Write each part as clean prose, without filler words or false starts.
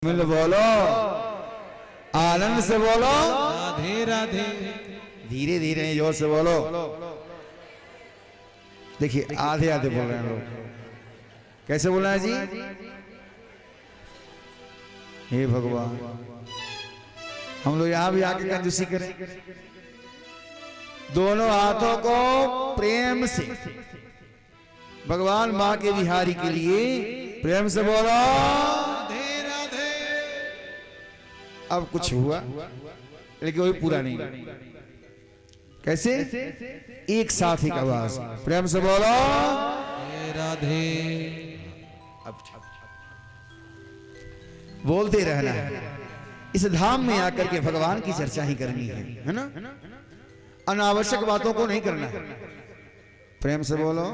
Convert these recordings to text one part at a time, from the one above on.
मिल बोलो, आनंद से बोलो, राधे राधे। धीरे धीरे जोर से बोलो। देखिए आधे आधे बोल रहे हैं लोग। कैसे बोलना है जी? हे भगवान, हम लोग यहां भी आके कंजूसी करें। दोनों हाथों को प्रेम से भगवान मां के बिहारी के लिए प्रेम से बोलो। अब कुछ हुआ लेकिन वही पूरा नहीं। कैसे? एक साथ ही आवाज प्रेम से बोलो, राधे। अब बोलते रहना है। इस धाम में आकर के भगवान की चर्चा ही करनी है ना? अनावश्यक बातों को नहीं करना है। प्रेम से बोलो।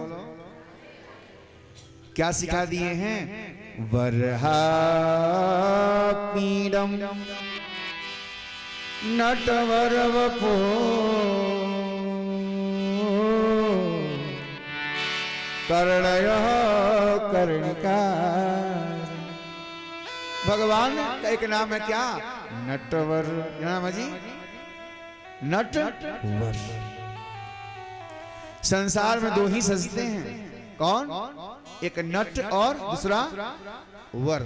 क्या सिखा दिए हैं? वरहा पीडम नटवर वपो कर्णयः कर्णिकार। भगवान का एक नाम है क्या? नटवर। क्या नाम है जी? नटवर। संसार में दो ही सजते हैं। कौन? एक नट और दूसरा वर।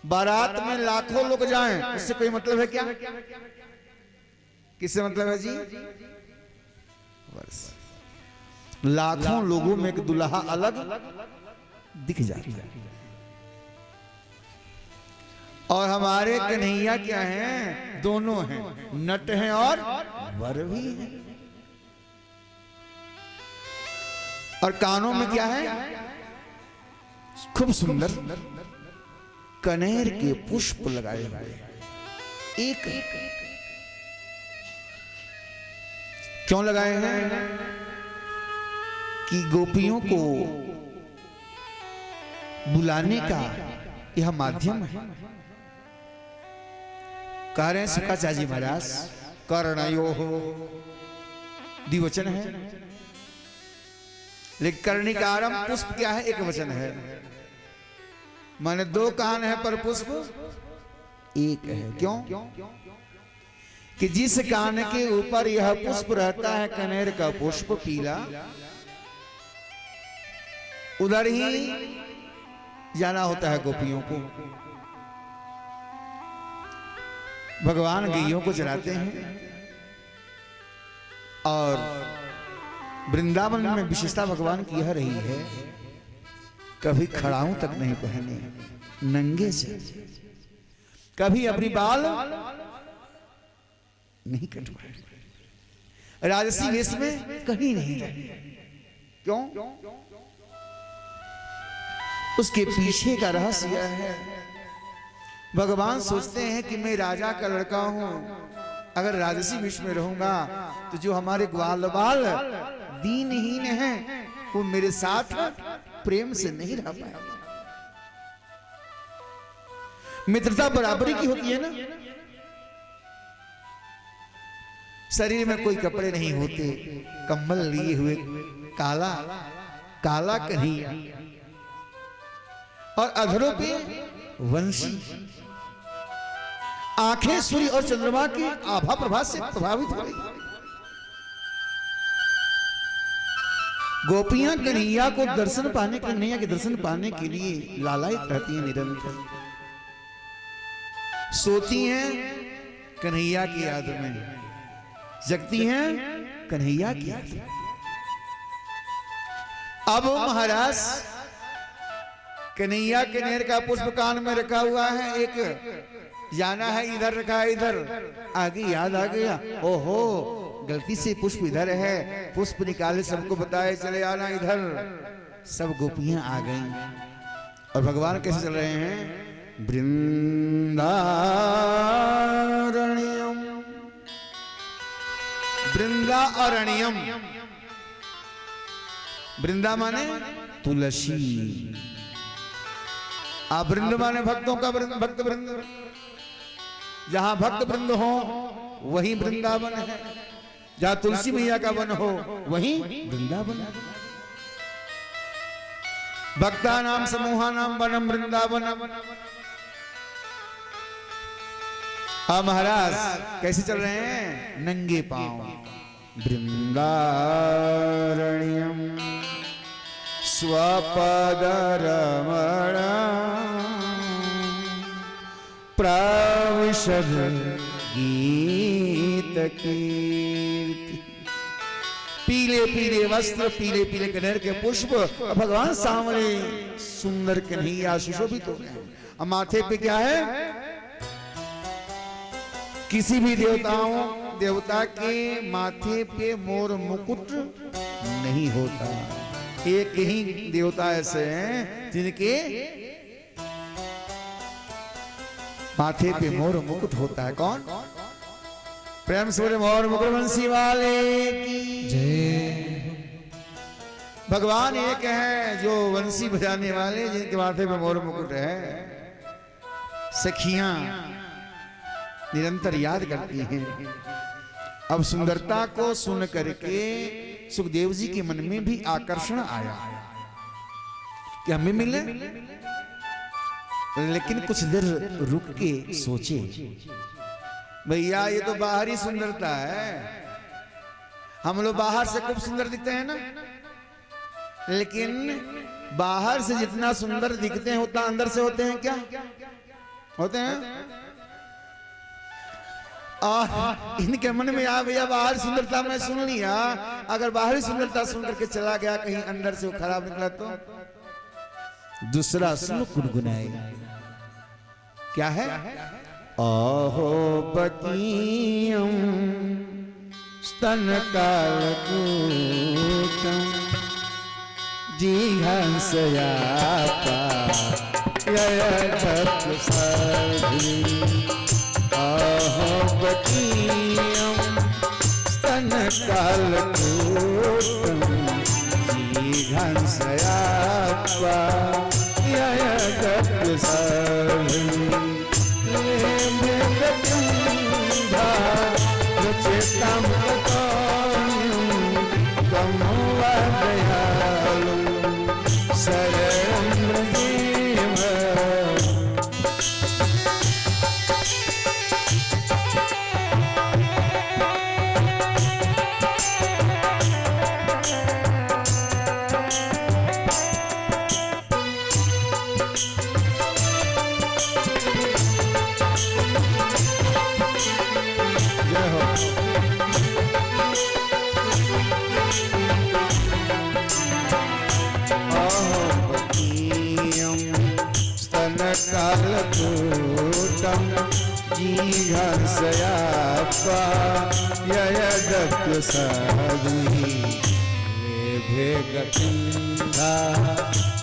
बारात में लाखों लोग जाएं, उससे कोई मतलब है क्या? किससे मतलब है जी? वर्ष। लाखों लोगों में एक दुल्हा अलग दिख जाता है। और हमारे कन्हैया क्या हैं? दोनों हैं, नट हैं और वर भी हैं। और कानों में क्या है? खूब सुंदर कनेर के पुष्प लगाए हुए। एक क्यों लगाए हैं? कि गोपियों को बुलाने का यह माध्यम है। कह रहे हैं शुक्राचार्य जी महाराज, कर्णयो हो द्विवचन है, लेकिन कर्णिकारम पुष्प क्या है? एक वचन है। माने दो कान है पर पुष्प एक है। क्यों? कि जिस कान के ऊपर यह पुष्प रहता है, कनेर का पुष्प पीला, उधर ही जाना होता है गोपियों को। भगवान गैयों को चराते हैं। और वृंदावन में विशेषता भगवान की यह रही है, कभी खड़ाऊं तक नहीं पहने, नंगे से। कभी अपनी बाल नहीं कटवाए, राजसी वेश में कहीं नहीं रहे। क्यों? उसके पीछे का रहस्य है। भगवान सोचते हैं कि मैं राजा का लड़का हूं, अगर राजसी वेश में रहूंगा तो जो हमारे ग्वाल बाल दीनहीन हैं वो मेरे साथ प्रेम से नहीं रह पाएगा। मित्रता बराबरी की होती है ना। शरीर में कोई कपड़े नहीं होते, कंबल लिए हुए, काला काला कन्हैया, और अधरों पे वंशी, आंखें सूर्य और चंद्रमा की आभा प्रभा से प्रभावित हो गई। गोपियां कन्हैया को दर्शन पाने, कन्हैया के दर्शन पाने के लिए लालायित रहती हैं निरंतर। सोती हैं कन्हैया की याद में, जगती हैं कन्हैया की याद में। अब महाराज कन्हैया के नेर का पुष्प कान में रखा हुआ है, एक जाना है इधर रखा है, इधर आगे याद आ गया, ओहो गलती से पुष्प इधर है, पुष्प निकाले सबको बताए चले आना इधर। सब गोपियां आ गईं। और भगवान कैसे चल रहे हैं? वृंदारण्यम। वृंदा अरण्यम। वृंदा माने तुलसी, आप वृंद माने भक्तों का वृंद, भक्त वृंद। जहां भक्त वृंद हो वही वृंदावन है, जहां तुलसी मैया का वन हो वही वृंदावन। भक्ता नाम समूहा नाम वनम वृंदावन। हाँ महाराज कैसे चल रहे हैं? नंगे पांव। वृंदारण्यम स्वपदरमण प्राविशद गीत कीर्ति। पीले पीले वस्त्र, पीले पीले कनेर के पुष्प, भगवान सामने सुंदर कन्हैया सुशोभित हो गए। अब माथे पे क्या है? किसी भी देवता के माथे पे मोर मुकुट नहीं होता। एक ही देवता ऐसे हैं जिनके माथे पे मोर मुकुट होता है। कौन? प्रेम से बोले मोर मुकुट बंसी वाले की जय। भगवान एक है जो वंशी बजाने वाले, जिनके माथे पे मोर मुकुट है। सखियां निरंतर याद करती हैं। अब सुंदरता को सुन करके सुखदेव जी के मन में भी आकर्षण आया कि हमें मिले, लेकिन कुछ देर रुक के सोचे, भैया ये तो बाहरी सुंदरता है। हम लोग बाहर से खूब सुंदर दिखते हैं ना, लेकिन बाहर से जितना सुंदर दिखते हैं उतना अंदर से होते हैं क्या? होते हैं? इनके मन में आ भैया बाहर सुंदरता मैं सुन लिया, अगर बाहरी सुंदरता सुन करके चला गया कहीं अंदर से वो खराब निकला तो दूसरा श्लोक गुनगुनाए। क्या है? अहो पतियम स्तन कालकूटम जिघांसयापा ययधत्सधि। अहो पतियम स्तन कालकूटम जिघांसयापा ययधत्सधि। कालकूटम जिघांसयापा ययदप्यसाधि। लेभे गतिन्धा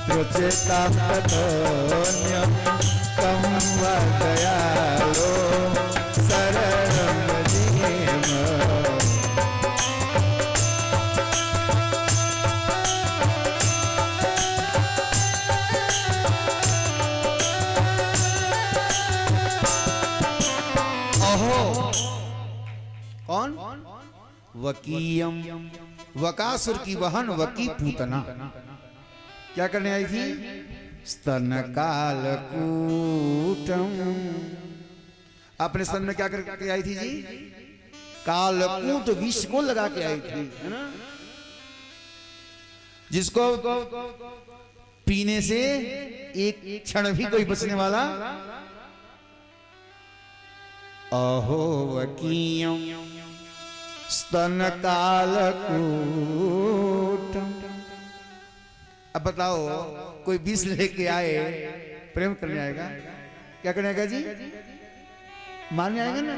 त्वचेतां ततोऽन्यं तं वा दयालो शरणं व्रजेम। कौन? वकीयम, वकासुर की बहन वकी पूतना क्या करने आई थी? स्तन कालकूटम। अपने स्तन में क्या करके आई थी जी? कालकूट विष को लगा के आई थी, है ना? जिसको पीने से एक क्षण भी कोई बचने वाला। अहो वकीयम स्तन कालकूटम। अब बताओ, कोई विष लेके आए, प्रेम करने आएगा? क्या करने आएगा जी? मारने आएगा ना।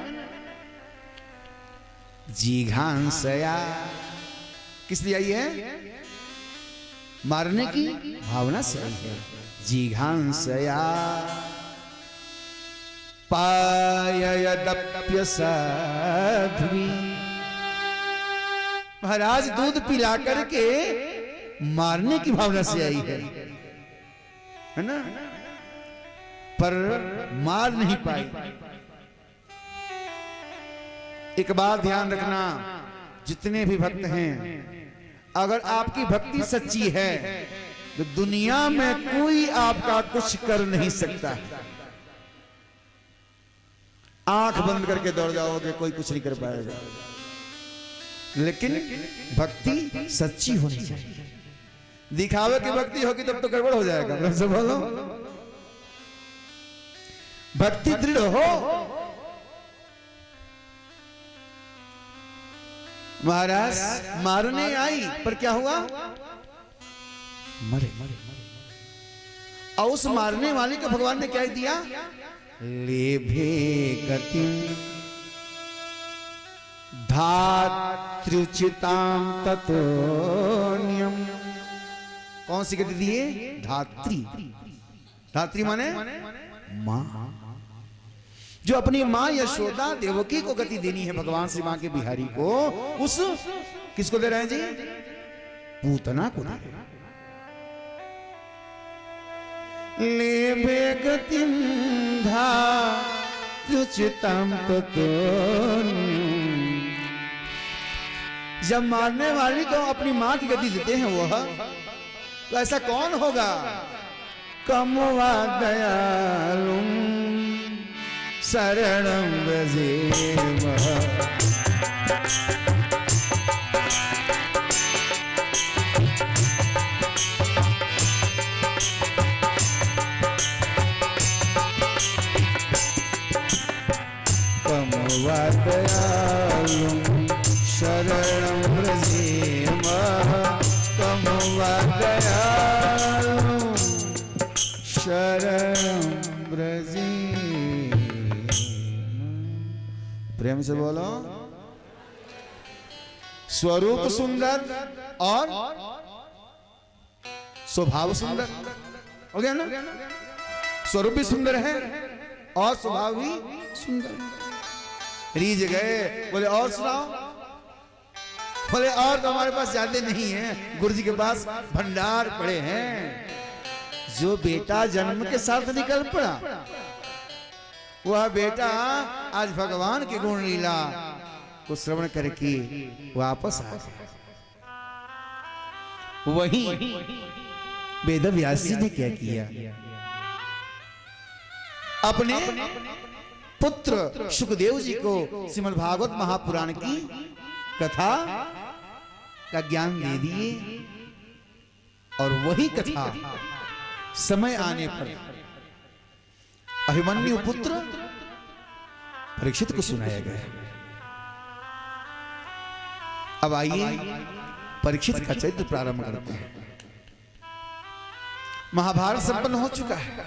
जिघांसया किस लिए आई है? मारने की भावना से आई है। जिघांसया पाययदप्यसाध्वी। महाराज दूध पिला करके मारने की भावना से आई है ना, पर मार नहीं पाई। एक बात ध्यान रखना, जितने भी भक्त हैं, अगर आपकी भक्ति सच्ची है तो दुनिया में कोई आपका कुछ कर नहीं सकता। आंख बंद करके दौड़ जाओगे, कोई कुछ नहीं कर पाएगा। लेकिन भक्ति सच्ची होनी चाहिए। दिखावे की भक्ति होगी तब तो गड़बड़ हो जाएगा। से बोलो, भक्ति दृढ़ हो। महाराज मारने आई पर क्या हुआ? मरे। और उस मारने वाले को भगवान ने क्या दिया? लेभे गतिम धात्रुचिताम ततोन्यम। कौन सी गति दी है? धात्री। धात्री माने मां। जो अपनी मां यशोदा देवकी को गति देनी है भगवान श्री मां के बिहारी को, उस किसको दे रहे हैं जी? पूतना को। लेभे गतिम धात्रुचिताम ततोन्यम। जब मारने वाली को अपनी मां की गति देते हैं वह, तो ऐसा कौन होगा? कमवा दयालुम शरणं व्रजेमः। कमवा दयालुम शरणं व्रजेमः। कमवा दयालुम शरणं व्रजेमः। प्रेम से बोलो। स्वरूप सुंदर और स्वभाव सुंदर हो गया ना? स्वरूप भी सुंदर है और स्वभाव भी सुंदर है। रीझ गए, बोले और सुनाओ। बोले और तो हमारे पास ज्यादा नहीं है, गुरुजी के पास भंडार पड़े हैं। जो बेटा जन्म के साथ निकल पड़ा, वह बेटा आज भगवान की गुण लीला को श्रवण करके वापस आ गया। वही वेद व्यास जी ने क्या किया? अपने पुत्र सुखदेव जी को श्रीमद् भागवत महापुराण की कथा का ज्ञान दे दिए। और वही कथा समय आने पर अभिमन्यु पुत्र परीक्षित को सुनाया गया। अब आइए परीक्षित का चरित्र प्रारंभ करते हैं। महाभारत संपन्न हो चुका है।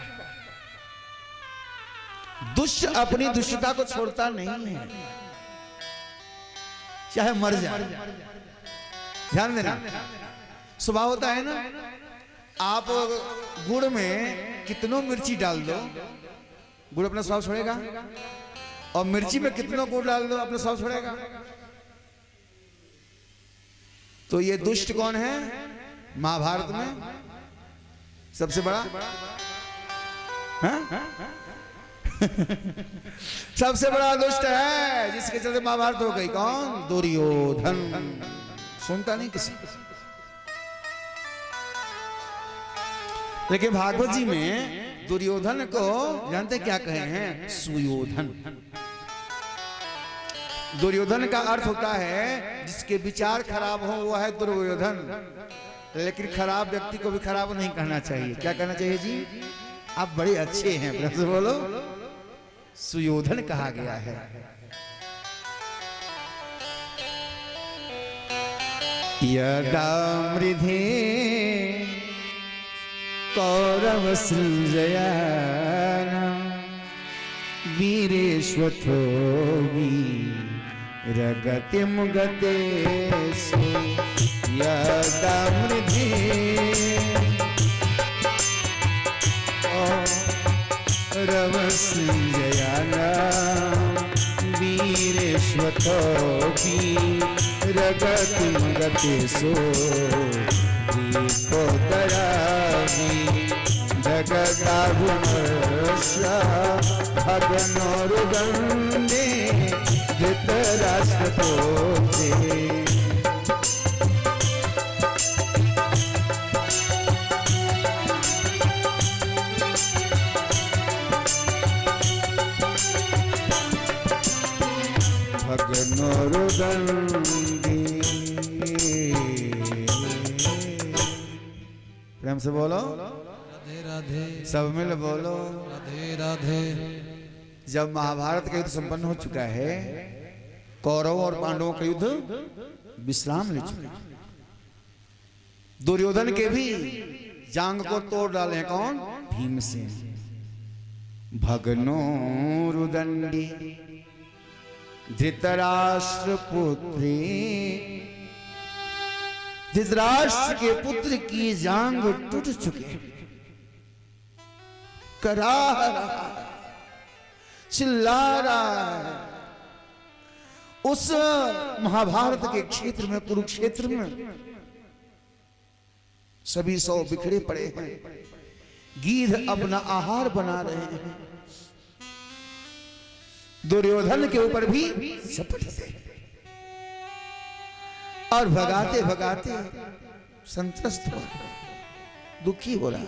दुष्ट अपनी दुष्टता को छोड़ता नहीं है, चाहे मर जाए। ध्यान देना, स्वभाव होता है ना, आप गुड़ में कितनों मिर्ची डाल दो, गुड़ अपना स्वाद छोड़ेगा। और मिर्ची में कितनों गुड़ डाल दो, अपना स्वाद छोड़ेगा। तो ये दुष्ट कौन है महाभारत में? सबसे बड़ा सबसे बड़ा दुष्ट है, जिसके चलते महाभारत हो गई। कौन? दुर्योधन। सुनता नहीं किसी। लेकिन भागवत जी में दुर्योधन को जानते क्या कहे हैं? सुयोधन। दुर्योधन का अर्थ होता है जिसके विचार खराब हो, वो है दुर्योधन। लेकिन खराब व्यक्ति को भी खराब नहीं कहना चाहिए। क्या कहना चाहिए जी? आप बड़े अच्छे हैं, प्रभु बोलो। सुयोधन कहा गया है। यदा मृधे कौरव सृजयानां वीरेष्वथो वीरगतिं गतेषु। यदा मृधे कौरव सृजयानां वीरेष्वथो वीरगतिं गतेषु। दीपोदरामि जगदाहुर्षा भगनोरुदन्ने धृतराष्ट्रपोते। रुदंडी। प्रेम से बोलो राधे राधे, सब मिल बोलो राधे राधे। जब महाभारत का युद्ध संपन्न हो चुका है, कौरवों और पांडवों का युद्ध विश्राम ले चुका है। दुर्योधन के भी जांग को तोड़ डाले हैं कौन? भीमसेन। भगनो रुदंडी धृतराष्ट्र पुत्री, धृतराष्ट्र के पुत्र की जांग टूट चुके, करा रहा, चिल्ला रहा है। उस महाभारत के क्षेत्र में, कुरुक्षेत्र में सभी सौ बिखरे पड़े हैं। गीध अपना आहार बना रहे हैं। दुर्योधन के ऊपर भी झपट से और भगाते भगाते संत्रस्त हो, दुखी हो रहा।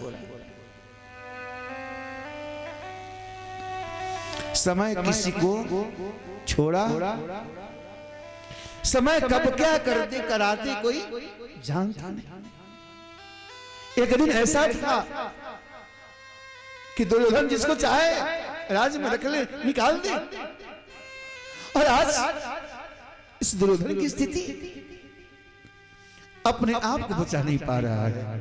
समय किसी को छोड़ा, समय कब क्या करते कराते कोई जानता नहीं। एक दिन ऐसा था कि दुर्योधन जिसको चाहे राज्य में रख ले, निकाल दे। और आज इस दुर्योधन की स्थिति अपने आप को बचा नहीं पा रहा है,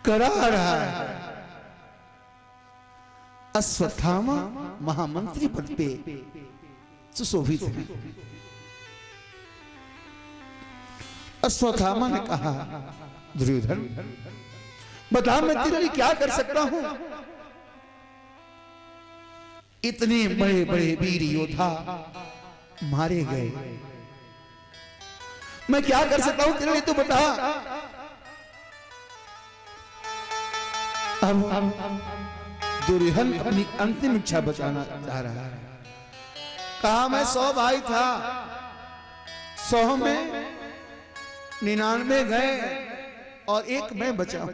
करा रहा है। अश्वत्थामा महामंत्री पद पे सुशोभित है। अश्वत्थामा ने कहा, दुर्योधन बता मैं तेरे लिए क्या कर सकता हूं? इतने बड़े बड़े वीर योद्धा मारे गए, मैं क्या कर सकता हूं तेरे लिए, तो बता। अब दुर्योधन अपनी अंतिम इच्छा बताना चाह रहा है। कहा मैं 100 भाई था, 100 में 99 गए और एक मैं बचा हूं।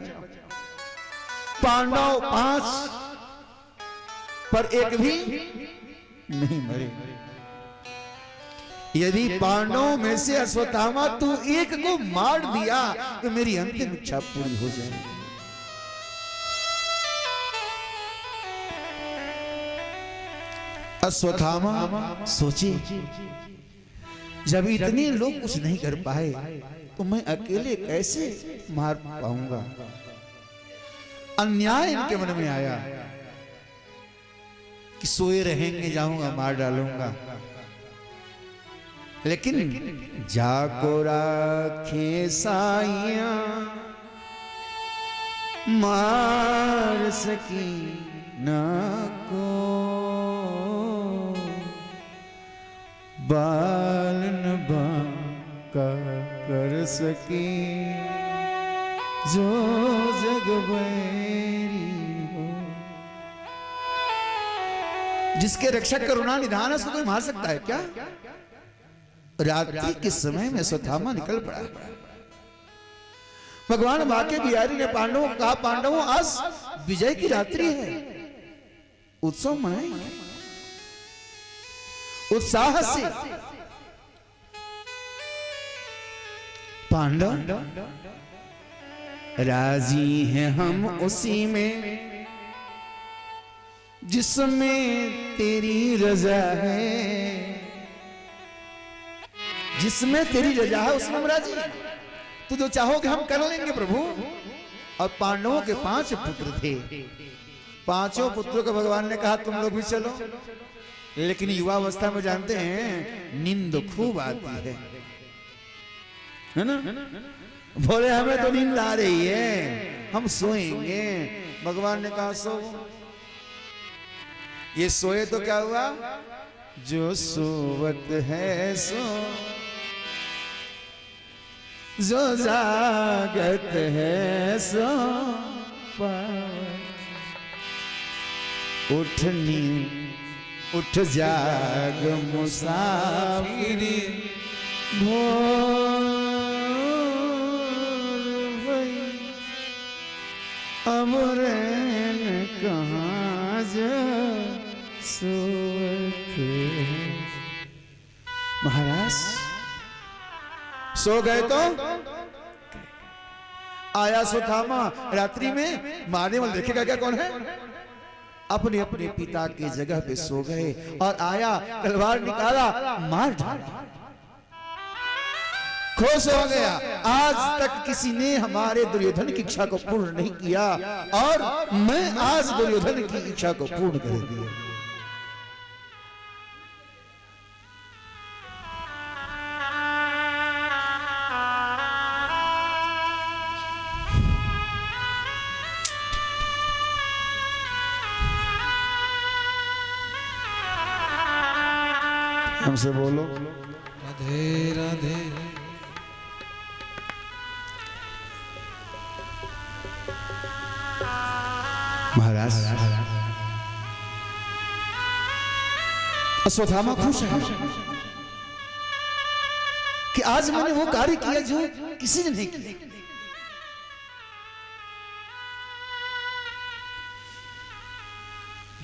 पांडव 5 पर एक भी नहीं मरे। यदि पांडवों में से अश्वत्थामा तू एक को मार दिया तो मेरी अंतिम इच्छा पूरी हो जाएगी। अश्वत्थामा सोचे, जब इतने लोग कुछ नहीं कर पाए तो मैं अकेले कैसे मार पाऊंगा। अन्याय इनके मन में आया कि सोए रहेंगे, जाऊंगा मार डालूंगा। लेकिन जाको राखे साइया मार सकी ना को, बाल न बांका कर सके जो जग बैरी हो। जिसके रक्षक करुणा निधान है उसको कोई मार सकता है क्या? रात्रि के समय में अश्वत्थामा निकल पड़ा। भगवान बाके बिहारी ने पांडवों को कहा, पांडवों आज विजय की रात्रि है, उत्सव मनाएंगे उत्साह से। पांडव राजी हैं हम उसी में जिसमें तेरी रजा है, जिसमें तेरी रजा है उसमें हम राजी हैं। तू जो चाहोगे हम कर लेंगे प्रभु। और पांडवों के 5 पुत्र थे, 5 पुत्रों को भगवान ने कहा तुम लोग भी चलो। लेकिन युवा अवस्था में जानते हैं नींद खूब आती है ना? बोले हमें तो नींद आ रही है, हम सोएंगे। भगवान ने कहा सो। ये सोए तो क्या हुआ? जो सोवत है सो, जो जागत है सो उठनी उठ जाग मुसाफिरी, भोर भई अब रैन कहाँ जा सोवत। महाराज सो गए तो आया सुथामा रात्रि में मारने वाला देखेगा क्या कौन है? अपने अपने पिता की जगह पे सो गए और आया तलवार निकाला मार डाला। खुश हो गया, आज तक किसी ने हमारे दुर्योधन की इच्छा को पूर्ण नहीं किया और मैं आज दुर्योधन की इच्छा को पूर्ण कर दिया। हमसे बोलो राधे राधे। महाराज अश्वत्थामा खुश है कि आज मैंने वो कार्य किया जो किसी ने नहीं किया।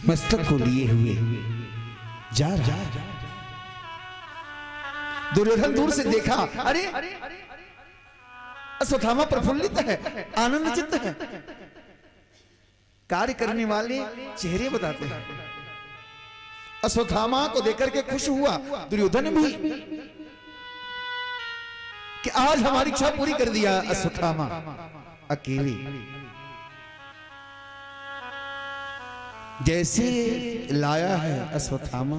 मस्तक को लिए हुए जा रहा। दुर्योधन दूर से देखा, अरे अश्वत्थामा प्रफुल्लित है, आनंदचित्त है। कार्य करने वाले चेहरे बताते हैं। अश्वत्थामा को देखकर के खुश हुआ दुर्योधन भी कि आज हमारी इच्छा पूरी कर दिया अश्वत्थामा अकेले। जैसे लाया है अश्वत्थामा,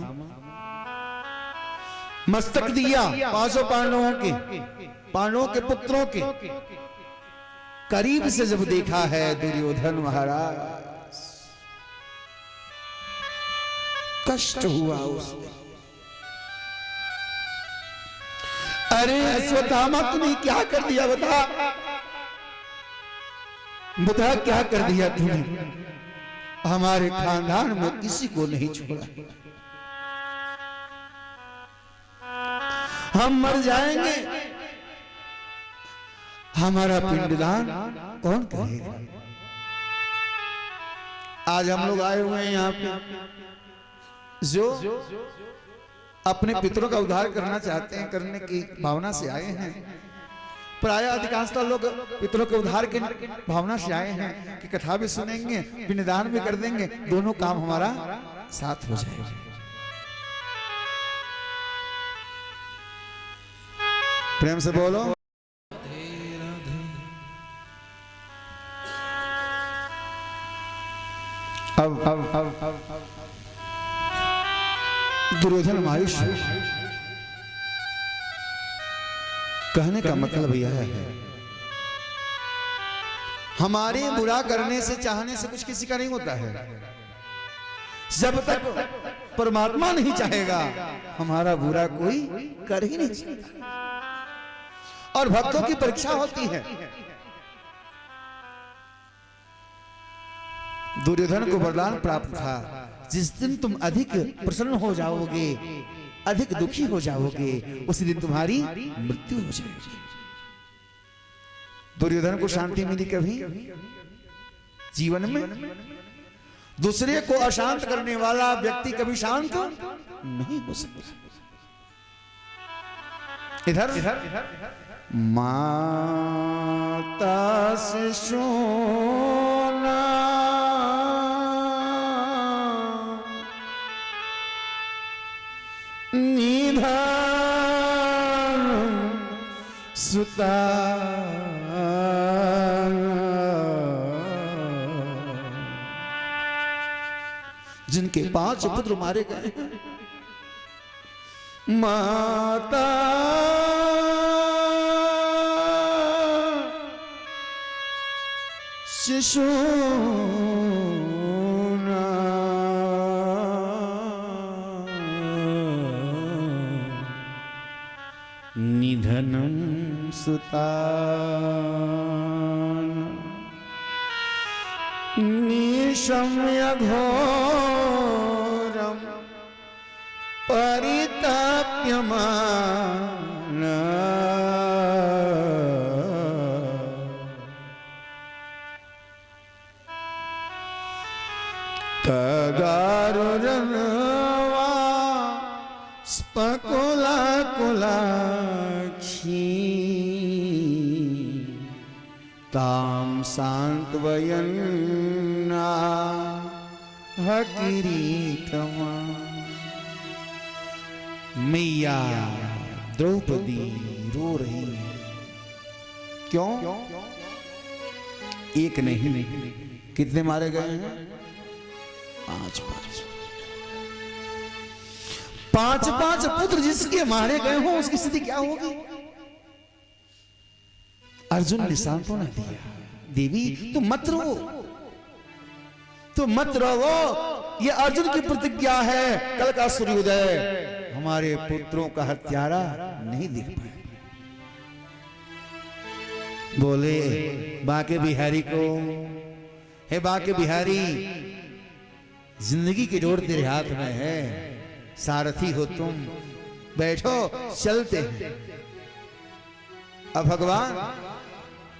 मस्तक दिया पांचों पांडवों के पुत्रों के करीब से जब देखा है दुर्योधन महाराज, कष्ट हुआ उसे। अरे अश्वत्थामा तूने क्या कर दिया, बता बता क्या कर दिया तूने? हमारे खानदान में किसी को नहीं छोड़ा, हम मर जाएंगे, हमारा पिंडदान कौन करेगा? आज हम लोग आए हुए हैं यहाँ पे जो अपने पितरों का उद्धार करना चाहते हैं, करने की भावना से आए हैं। प्राय अधिकांशतः लोग पितरों के उद्धार की भावना से आए हैं कि कथा भी सुनेंगे, पिंडदान भी कर देंगे, दोनों काम हमारा साथ हो जाएगा। प्रेम से बोलो अब दुर्योधन मायूस। कहने का मतलब यह है, हमारे बुरा करने से चाहने से कुछ किसी का नहीं होता है। जब तक परमात्मा नहीं चाहेगा हमारा बुरा कोई कर ही नहीं सकता। और भक्तों की परीक्षा होती है। दुर्योधन को वरदान प्राप्त था, जिस दिन तुम अधिक प्रसन्न हो जाओगे, अधिक दुखी हो जाओगे, उसी दिन तुम्हारी मृत्यु हो जाएगी। दुर्योधन को शांति मिली कभी जीवन में? दूसरे को अशांत करने वाला व्यक्ति कभी शांत नहीं हो सकता। इधर माता से सोना निधान सुता जिनके 5 पुत्र मारे गए, माता शिशु निधनम सुता निशम्य घोरम परिताप्यमान तदारुरनवा स्पकुला ताम सांत्वयन्ना किरीटमा। मैया द्रौपदी रो रही है। क्यों? एक नहीं, कितने मारे गए हैं? 5 पुत्र जिसके मारे गए हो उसकी स्थिति क्या होगी? अर्जुन ने सांत्वना दिया, देवी तुम मत रो, तुम मत रो, ये अर्जुन की प्रतिज्ञा है, कल का सूर्योदय हमारे पुत्रों का हत्यारा नहीं दिख पाए। बोले बाके बिहारी को, हे बाके बिहारी, जिंदगी की डोर तेरे हाथ में है, सारथी हो तुम, बैठो चलते हैं। अब भगवान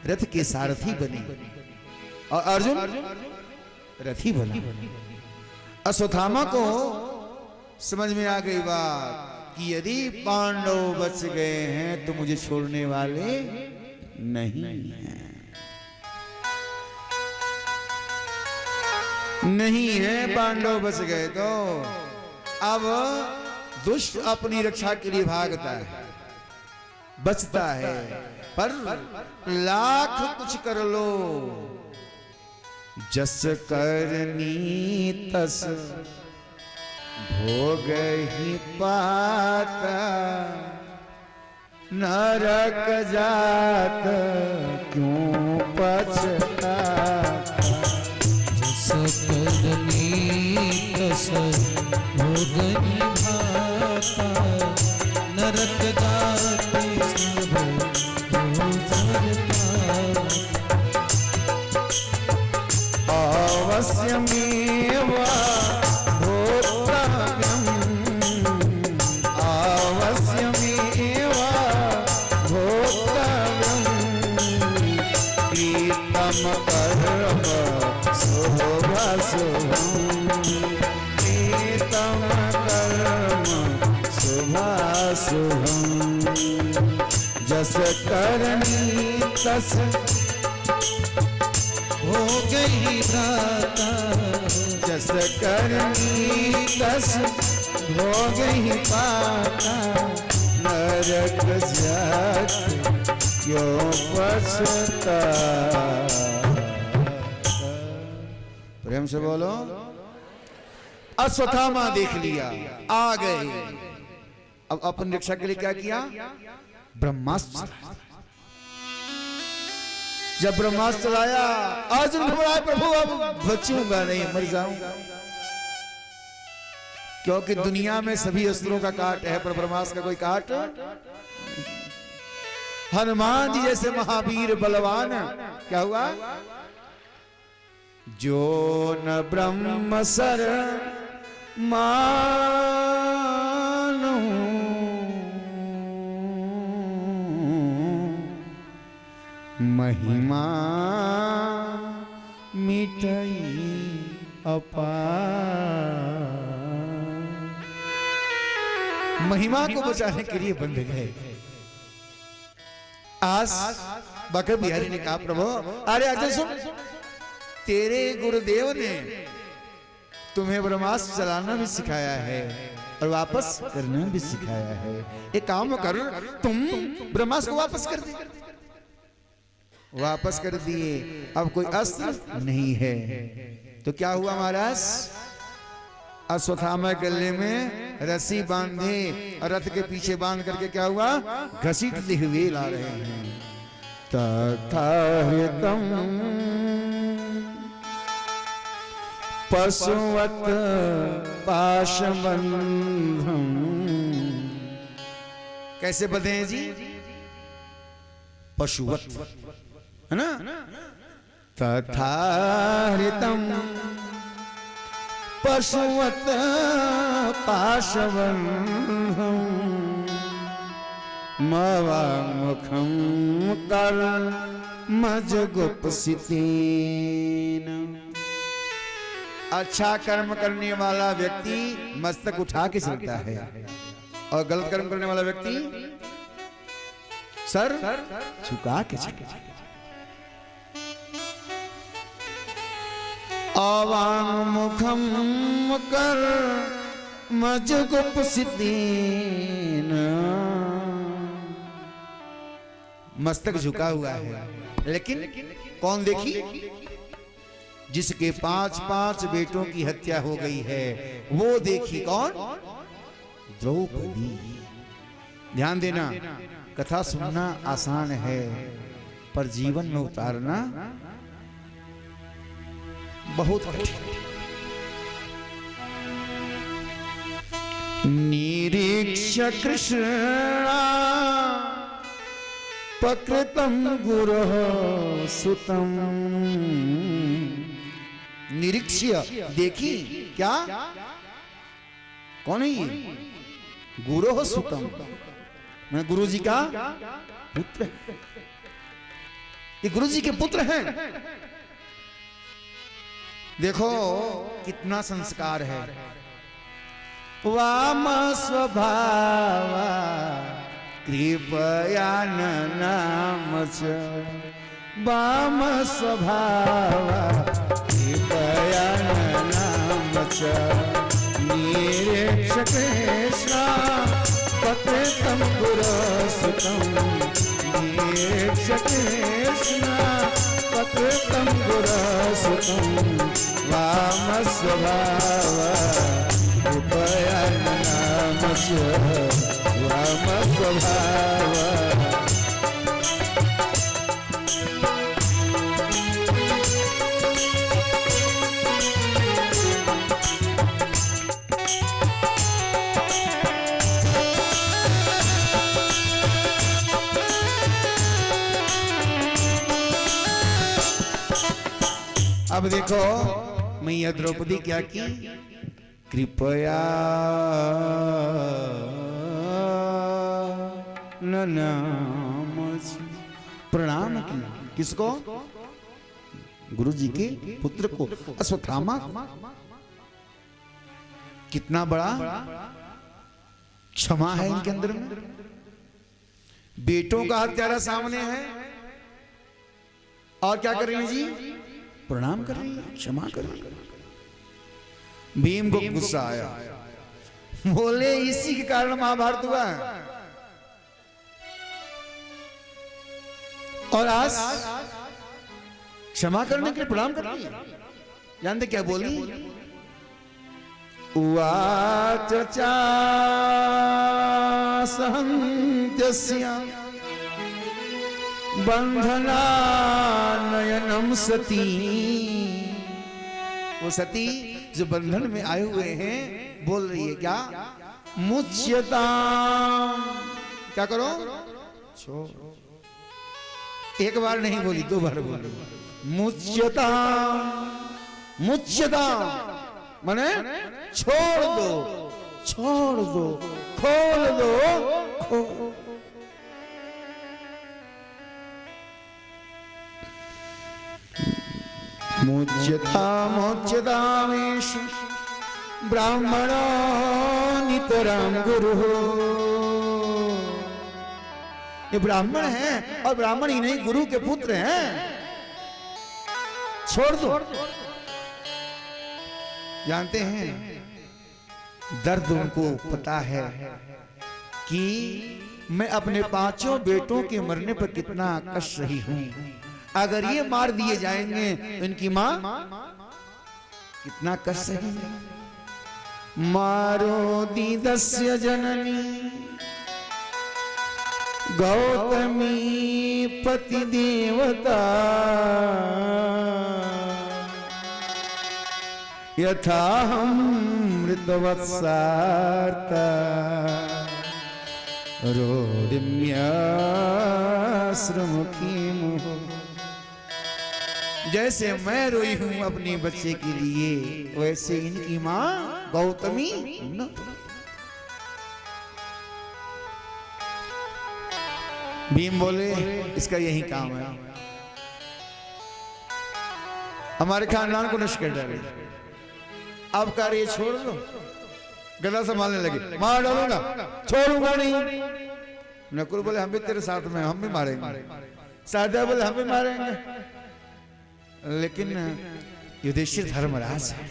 रथ के सारथी बने और अर्जुन रथी बना। अश्वत्थामा को समझ में आ गई बात कि यदि पांडव बच गए हैं तो मुझे छोड़ने वाले नहीं हैं, नहीं है पांडव बच गए तो अब दुष्ट अपनी रक्षा के लिए भागता है, बचता है, पर लाख कुछ कर लो, जस करनी तस भोग ही पाता, नरक जात क्यों पछता। जस करनी तस भोग निभाता, नरक जाति सब अवश्यमेव भोक्तव्यम्, अवश्यमेव भोक्तव्यम्, प्रीतम कर्म शुभाशुभम्, प्रीतम कर्म शुभाशुभम्, जस करनी तस हो गई दाता, जस करनी तस हो गई पाता, नरक जात क्यों पछता। प्रेम से बोलो। अश्वत्थामा देख लिया, आ गए। अब अपन रक्षा के लिए क्या किया? ब्रह्मास्त्र। जब ब्रह्मास्त्र चलाया, अर्जुन घबराए, प्रभु अब बचूंगा नहीं, मर जाऊंगा, क्योंकि दुनिया में सभी अस्त्रों का काट है पर ब्रह्मास्त्र का कोई काट। हनुमान जी जैसे महावीर बलवान, क्या हुआ? जो न ब्रह्म सर मानो, महिमा मिटई अपार। महिमा को बचाने के लिए बंध गए। आज बाके बिहारी ने कहा, प्रभु अरे अर्जुन सुन, तेरे गुरुदेव ने तुम्हें ब्रह्मास्त्र चलाना भी सिखाया है और वापस करना भी सिखाया है। एक काम कर, तुम ब्रह्मास्त्र को वापस कर दे। वापस कर दिए, अब कोई अस्त्र नहीं है। तो क्या हुआ महाराज? अश्वत्थामा गले में रस्सी बांधे और रथ के पीछे बांध करके क्या हुआ? घसीटते हुए ला रहे हैं। तथाहितम पशुवत पाशबंधम। कैसे बंधे हैं जी? पशुवत, है ना? तथाहितम पशुवत पाशबंधम, मवामुखम कर मजगुप्सितेन। अच्छा कर्म करने वाला व्यक्ति मस्तक उठा के चलता है, और गलत कर्म करने वाला व्यक्ति सर झुका के चले। अवांग मुखम कर मजगुप्सितीन, मस्तक झुका हुआ है, लेकिन कौन देखी? जिसके 5-5 बेटों की हत्या हो गई है वो देखी। कौन? द्रौपदी। ध्यान देना, कथा सुनना आसान है पर जीवन में उतारना बहुत कठिन। निरीक्ष कृष्णा पकृतम गुरोः सुतम। निरीक्ष्य देखी क्या? कौन है ये? गुरोः सुतम, मैं गुरु जी का पुत्र, ये गुरु जी के पुत्र हैं। देखो कितना संस्कार है। वाम स्वभाव कृपया नाम च, वाम स्वभाव कृपया नाम च, निरीक्ष कृष्णा पकृतं गुरोस्तम, निरीक्ष कृष्णा पकृतं गुरोस्तम, वाम स्वभाव कृपया नाम च, वाम स्वभाव। अब देखो मैया द्रौपदी क्या की? कृपया नाम च, प्रणाम किया। किसको? गुरु जी के पुत्र को, अश्वत्थामा। कितना बड़ा क्षमा है इनके अंदर में। बेटों का हत्यारा सामने है और क्या कर रही है जी? प्रणाम कर रही है, क्षमा कर रही है। भीम को गुस्सा आया, बोले इसी के कारण महाभारत हुआ है। और आज क्षमा करने के लिए प्रणाम कर रही है। जानते क्या बोली? उवाच चा सहन्त्यस्य बंधनानयनम सती। वो सती जो बंधन में आए हुए हैं बोल रही है क्या? मुच्यता। क्या करो? छोड़। एक बार नहीं बोली, 2 बार बोली। मुच्यता, मुच्यता माने छोड़ दो, छोड़ दो, खोल दो, खोल। मुच्यता मुच्यतामेषु ब्राह्मणो नितरां गुरुः। ये ब्राह्मण हैं और ब्राह्मण ही नहीं गुरु के पुत्र हैं, छोड़ दो। जानते हैं दर्द उनको पता है कि मैं अपने 5 बेटों के मरने पर कितना कष्ट रही हूं। अगर ये मार दिए जाएंगे तो इनकी मां कितना कष्ट सहेंगे। मारो दीदस्य जननी गौतमी पति देवता यथा हम मृतवत्सार्ता रोदिम्याश्रमुखी मुह। जैसे मैं रोई हूं अपने बच्चे के लिए वैसे इनकी मां गौतमी न। भीम बोले इसका यही काम है, हमारे खानदान को नष्ट कर डाले। अब कार्य छोड़ दो, गदा संभालने लगे, मार डालूंगा, छोड़ूंगा नहीं। नकुल बोले हम भी तेरे साथ में, हम भी मारेंगे। सहदेव बोले हम भी मारेंगे, लेकिन युधिष्ठिर धर्मराज है,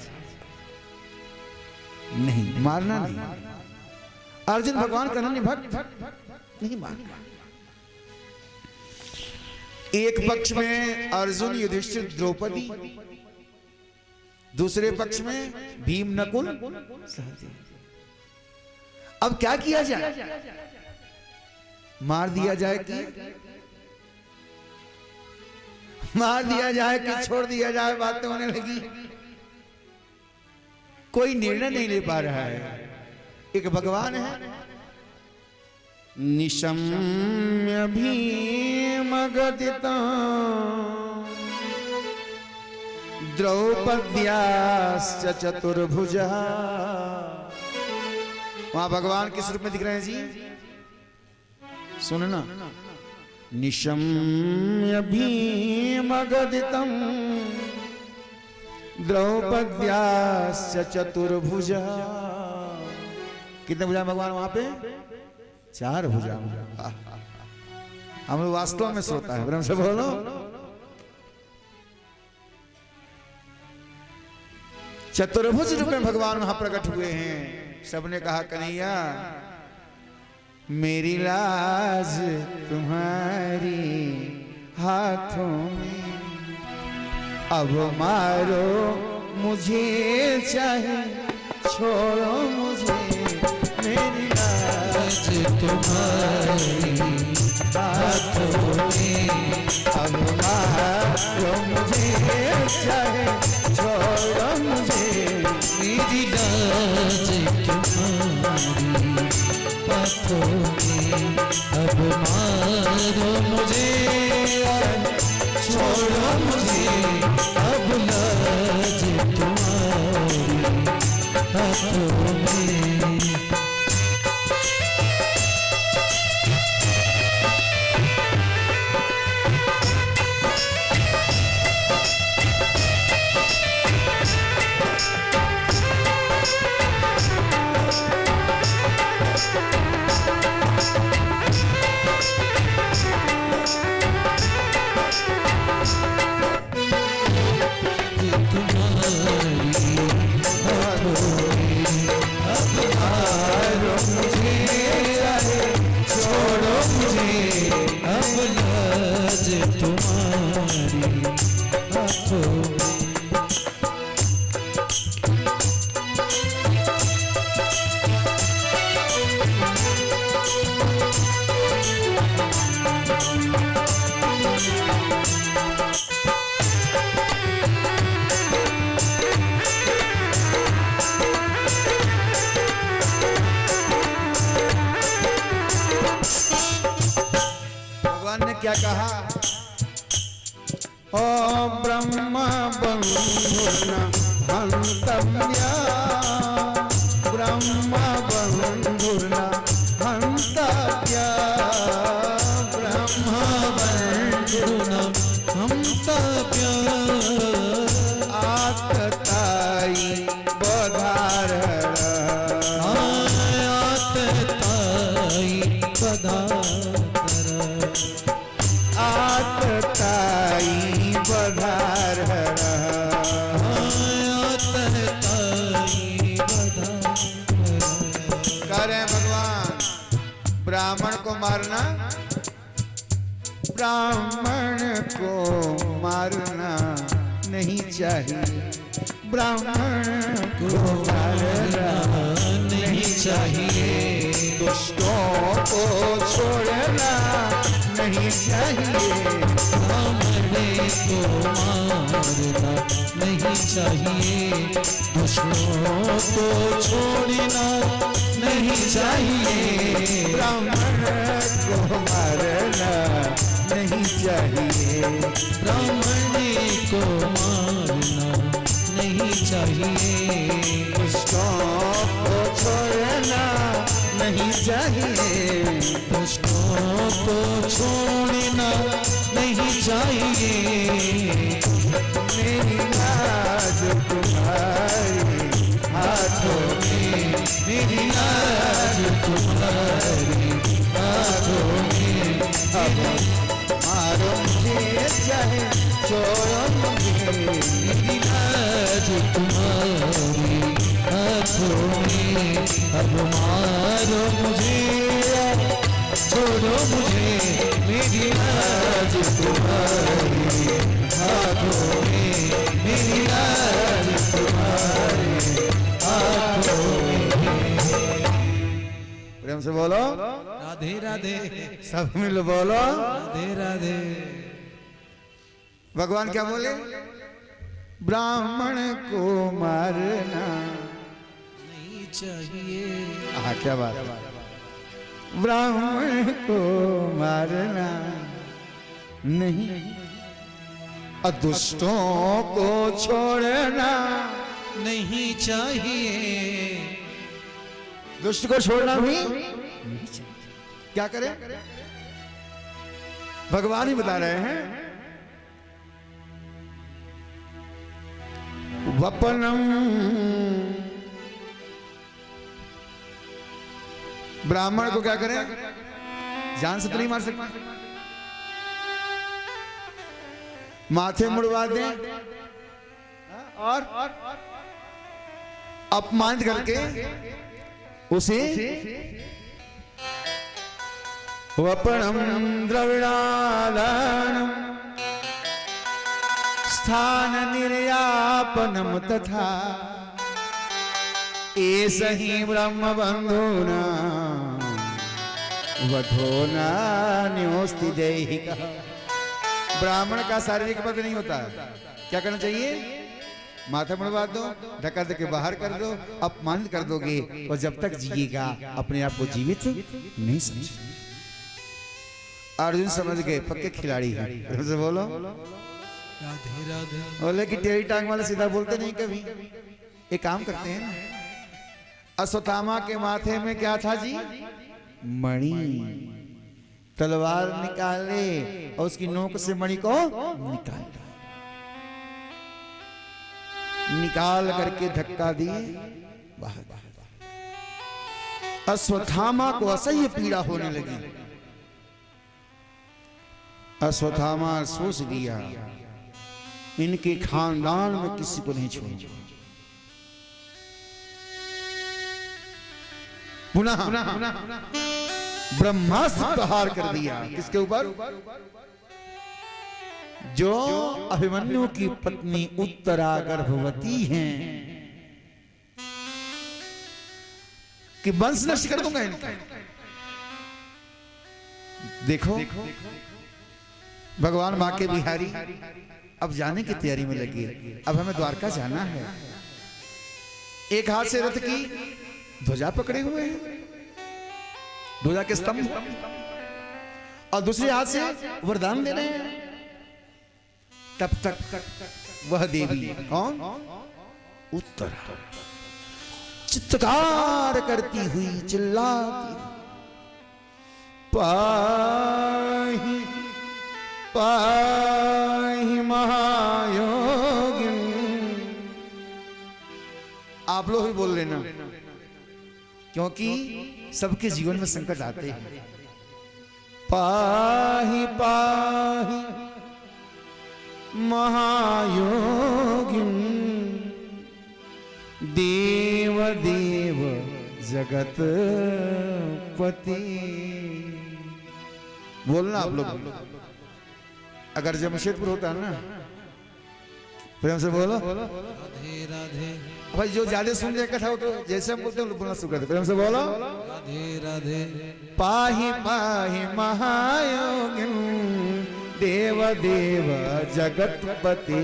नहीं मारना नहीं। अर्जुन भगवान का नहीं भक्त, नहीं मारना। एक पक्ष में अर्जुन युधिष्ठिर द्रौपदी, दूसरे पक्ष में भीम नकुल सहदेव। अब क्या किया जाए? मार दिया जाए कि मार दिया जाए कि छोड़ दिया जाए? बातें होने लगी, कोई निर्णय नहीं ले पा रहा है। एक भगवान है, निशम्य भीम गदिता द्रौपद्याश्च चतुर्भुजा। वहां भगवान किस रूप में दिख रहे हैं जी? सुनना, निशम्य भीम गदितम द्रौपद्याश्च चतुर्भुजा। कितने भुजा भगवान वहां पे? 4 भुजा। हम लोग वास्तव में सोता है, ब्रह्म से बोलो। चतुर्भुज रूप में भगवान वहां प्रकट हुए हैं। सबने कहा कन्हैया मेरी लाज तुम्हारी हाथों में, अब मारो मुझे चाहे छोड़ो मुझे, मेरी लाज तुम्हारी हाथों में, अब मारो मुझे चाहे छोड़ो मुझे, मेरी लाज तुम्हारी हाथों में, अब मारो मुझे छोड़ो मुझे, अब लाज तुम्हारी हाथों में। क्या कहा? ओ ब्रह्म बंधुर्न हन्तव्या, ब्रह्म बंधुर्न हन्तव्या, ब्रह्म बंधुर्न हन्तव्या, आततायी बधारहर, आततायी बधारहर, आततायी बधारहर, आततायी बधारहर। कह रहे हैं भगवान ब्राह्मण को मारना, ब्राह्मण को मारना नहीं चाहिए, ब्राह्मण को मारना नहीं चाहिए, दुष्टों को छोड़ना नहीं चाहिए, ब्राह्मण को मारना नहीं चाहिए, दुष्टों को छोड़ना नहीं चाहिए, ब्राह्मण को मारना नहीं चाहिए, ब्राह्मण को मारना नहीं चाहिए, दुष्टों को छोड़ना नहीं चाहिए, दुष्टों को छोड़ना नहीं चाहिए, मेरी लाज तुम्हारी हाथों में, मेरी तुम्हारी हाथों में। अब मारो मुझे या छोड़ो मुझे, मेरी लाज तुम्हारी हाथों में, मेरी लाज तुम्हारे हाथों में। प्रेम से बोलो राधे राधे, सब मिल बोलो राधे राधे। भगवान क्या बोले? ब्राह्मण को मारना नहीं चाहिए। हाँ क्या बात है, ब्राह्मण को मारना नहीं, अदुष्टों को छोड़ना नहीं चाहिए। दुष्ट को छोड़ना भी नहीं चाहिए। क्या करें? भगवान ही बता रहे हैं, वपनम ब्राह्मण को क्या करें? जान से तो नहीं मार सकते, माथे मुड़वा दें और अपमानित करके उसे वपनम द्रविणादानम स्थान निर्यापनम तथा एस ही ब्रह्म बंधुना वधोना न्योस्ति दैहिक। ब्राह्मण का शारीरिक वध नहीं होता। क्या करना चाहिए? माथा मुड़वा दो, धक्का धक्के बाहर कर दो, अपमानित कर दोगे और जब तक जिएगा अपने आप को जीवित नहीं समझेगा। अर्जुन समझ गए, पक्के खिलाड़ी हैं। से बोलो राधे राधे। बोले कि टेढ़ी टांग वाले सीधा बोलते नहीं कभी। एक काम करते हैं ना, अश्वत्थामा के माथे में क्या था जी? मणि। तलवार निकाले और उसकी नोक से मणि को निकाल करके धक्का दिए बाहर। अश्वत्थामा को असह्य पीड़ा होने लगी। अश्वत्थामा सोच लिया, इनके खानदान में किसी को नहीं छोड़ूंगा। पुनः ब्रह्मास्त्र प्रहार कर दिया। किसके ऊपर? जो अभिमन्यु की पत्नी उत्तरा गर्भवती हैं, कि वंश नष्ट कर दूंगा इनका। देखो भगवान मां के बिहारी अब जाने की तैयारी में लगी। अब हमें द्वारका जाना है। एक हाथ से रथ की ध्वजा पकड़े हुए हैं, ध्वजा के स्तंभ, और दूसरे हाथ से वरदान दे रहे हैं। तब तक वह देवी कौन? उत्तरा चित्कार करती हुई चिल्लाती, पाहि पाहि महायोगिन। आप लोग भी बोल लेना, क्योंकि सबके जीवन में संकट आते हैं। पाहि पाहि महायोगिन, देव देव जगत पति। बोलना आप लोग। अगर जमशेदपुर होता ना, प्रेम से बोलो राधे राधे। भाई जो ज्यादा सुन रहे कथा हो तो जैसे हम बोलते हैं बोलना शुरू करते। प्रेम से बोलो राधे राधे। पाहि पाहि महायोगिन, देव देव जगतपते।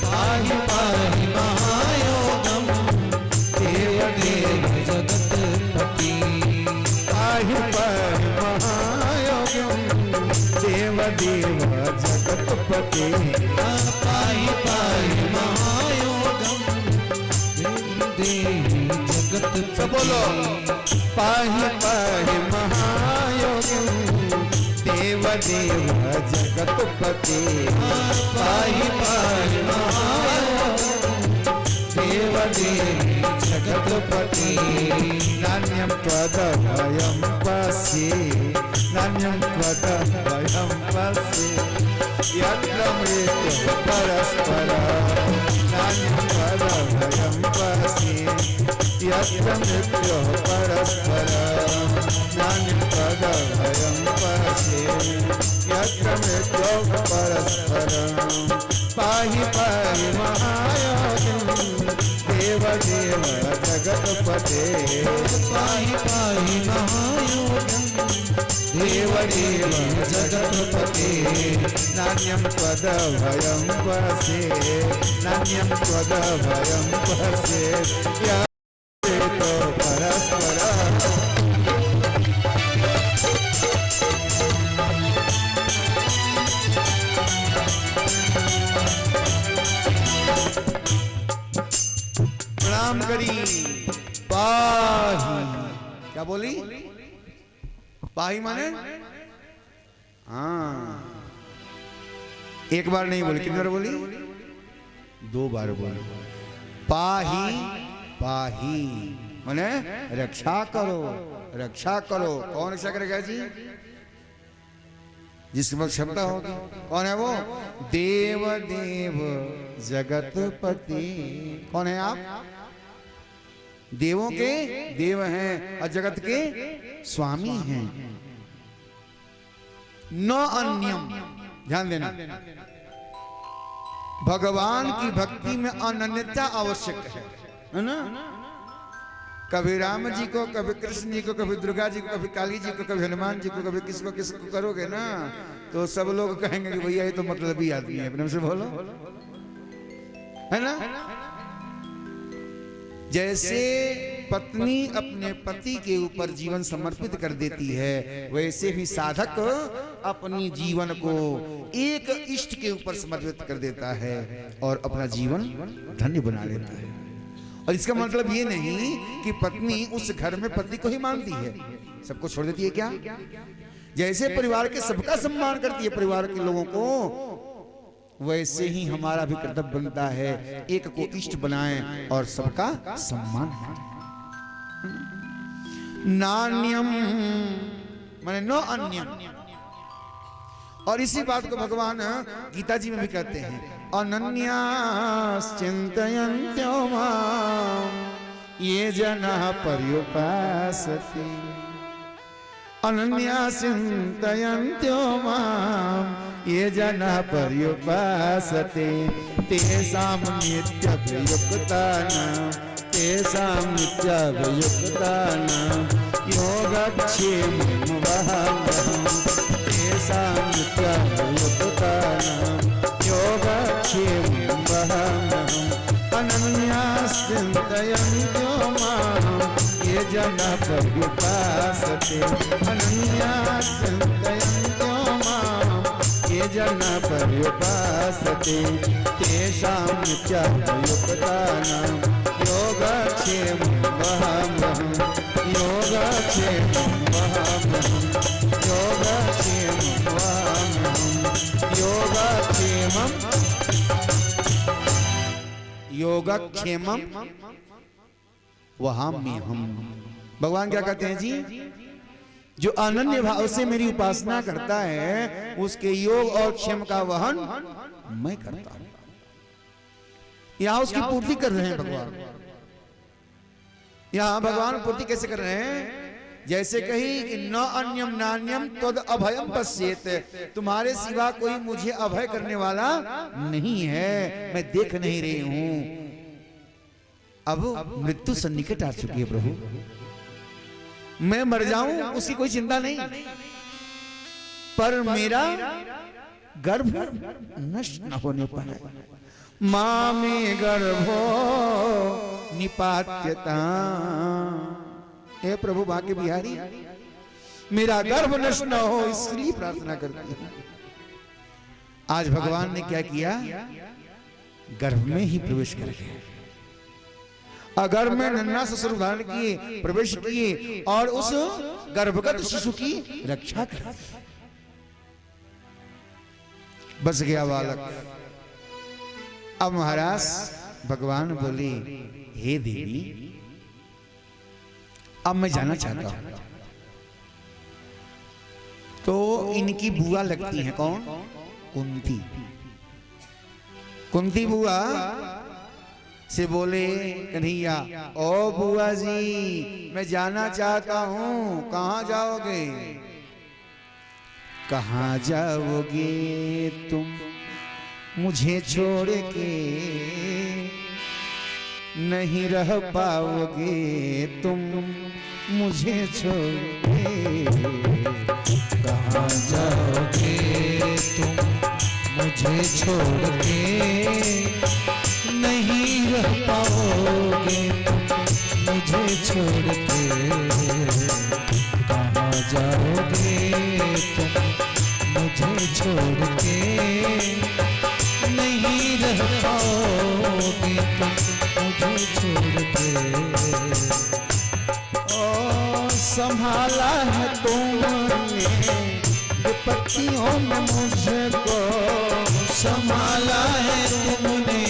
पाहि पाहि महायोगम, देव देव जगतपति। पाहि पाहि महायोगिन, देव देव जगतपते। पाहि पाहि महायोगम, देव देव जगतपति। बोलो पाहि पाहि महायोगिन, देव देव जगतपते। पाहि पाहि महायोगम, देव देव जगतपति। नान्यं त्वदभयं पश्ये, नान्यं त्वदभयं पश्ये, यत्र मृत्युः परस्परम्। नान्यं पद भयं पश्येत् यत्र मृत्योः परस्परं नान्यं पद भयं पश्येत् यत्र मृत्योः परस्परं पाहि पाहि महायोगिं देवदेव जगत्पते पाहि पाहि महायोगं देवदेव जगत्पते नान्यं पद भयं पश्येत् नान्यं पद भयं पश्येत् यत्र परस्परं प्रणाम करी पाही। क्या बोली? पाही माने हाँ, एक बार नहीं बोली, कितनी बार बोली? 2 बार बोली। पाही पाही माने रक्षा करो, रक्षा करो। कौन रक्षा करेगा जी? जिसके पास क्षमता होगी। कौन है वो? देव देव जगतपति। कौन है आप? देवों के देव हैं और जगत के स्वामी हैं। न अन्यम, ध्यान देना, भगवान की भक्ति में अनन्यता आवश्यक है ना? कभी राम जी को, कभी कृष्ण जी को, कभी दुर्गा जी को, कभी काली जी को, कभी हनुमान जी को, कभी किसको करोगे ना तो सब लोग कहेंगे कि भैया ये तो मतलबी आदमी है। अपने से बोलो, है ना? जैसे पत्नी अपने पति के ऊपर जीवन समर्पित कर देती है, वैसे ही साधक अपनी जीवन को एक इष्ट के ऊपर समर्पित कर देता है और अपना जीवन धन्य बना लेता है। और इसका मतलब ये नहीं कि पत्नी उस घर में पति को ही मानती है, सबको छोड़ देती है। क्या? जैसे परिवार के सबका सम्मान करती है परिवार के लोगों को, वैसे ही हमारा भी कर्तव्य बनता है एक को इष्ट बनाएं और सबका सम्मान करें। नान्यम माने नो अन्यम। और इसी बात को भगवान गीता जी में भी कहते हैं, अनन्याश्चिन्तयन्त्यो मां ये जनाः पर्युपासते। अनन्याश्चिन्तयन्त्यो मां ये जनाः पर्युपासते तेषां नित्यभियुक्तानां योगक्षेमं वहाम्यहम्। तेषां नित्यभियुक्तानां योगक्षेमं वहाम्यहम्। अनन्याश्चिन्तयन्त्यो मां ये जनाः पर्युपासते। अनन्याश्चिन्तयन्त्यो मां ये जनाः पर्युपासते तेषां नित्यभियुक्तानां योगक्षेमं वहाम्यहम्। योगक्षेमं वहाम्यहम्। योगक्षेमं वहाम्यहम्। योगक्षेमं वहाम्यहम्। भगवान क्या कहते हैं जी? जो अनन्य भाव से मेरी उपासना करता है उसके योग और क्षेम का वहन मैं करता हूं। यहां उसकी पूर्ति कर रहे हैं भगवान। यहां भगवान पूर्ति कैसे कर रहे हैं? जैसे कही कि न अन्यम नान्यम तद अभयम पश्येत। तुम्हारे सिवा कोई मुझे अभय करने वाला नहीं है, मैं देख नहीं रही हूं। अब मृत्यु सन्निकट आ चुकी है प्रभु, मैं मर जाऊं उसकी कोई चिंता नहीं, पर मेरा गर्भ नष्ट न होने पाए। मां में गर्भो निपात्यता। हे प्रभु भाग्य बिहारी, मेरा गर्भ नष्ट न हो इसलिए प्रार्थना करती हूं। आज भगवान ने क्या किया? गर्भ में ही प्रवेश कर गए। अगर मैं नन्हा सा स्वरूप धारण किए, प्रवेश किए और उस गर्भगत शिशु की रक्षा कर, बच गया बालक। अब महाराज भगवान बोले, हे देवी अब मैं जाना चाहता हूं। तो इनकी बुआ लगती है, कौन? कुंती। कुंती बुआ से बोले कन्हैया, ओ बुआ जी मैं जाना चाहता हूँ। कहाँ जाओगे? कहाँ जाओगे तुम मुझे छोड़ के, नहीं रह पाओगे तुम मुझे छोड़ के। कहाँ जाओगे तुम मुझे छोड़ के, नहीं रह पाओगे तुम मुझे छोड़ के। कहाँ जाओगे तुम मुझे छोड़ के, नहीं रह पाओगे तुम मुझे छोड़ के। ओ संभाला है तुमने विपत्तियों में मुझको, संभाला है तुमने,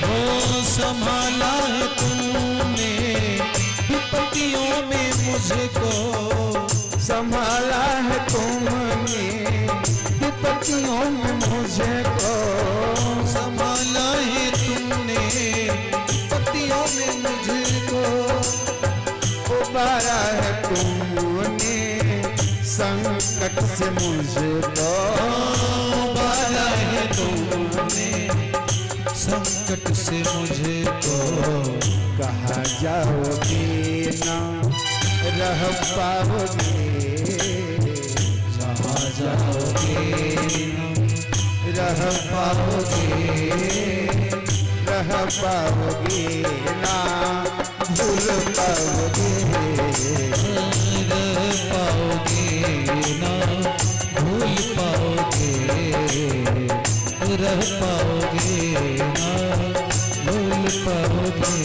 ओ संभाला है तुमने विपत्तियों में मुझको। संभाला है तुमने विपत्तियों में मुझको, संभाला है तुमने विपत्तियों में मुझको। उबारा है तुमने संकट से मुझको, उबारा है तुमने संकट से मुझको। कहाँ जाओगे ना रह पाओगे, जहाँ जाओगे रह पाओगे, रह पाओगे ना भूल पाओगे, रह पाओगे ना भूल पाओगे, रह पाओगे ना भूल पाओगे।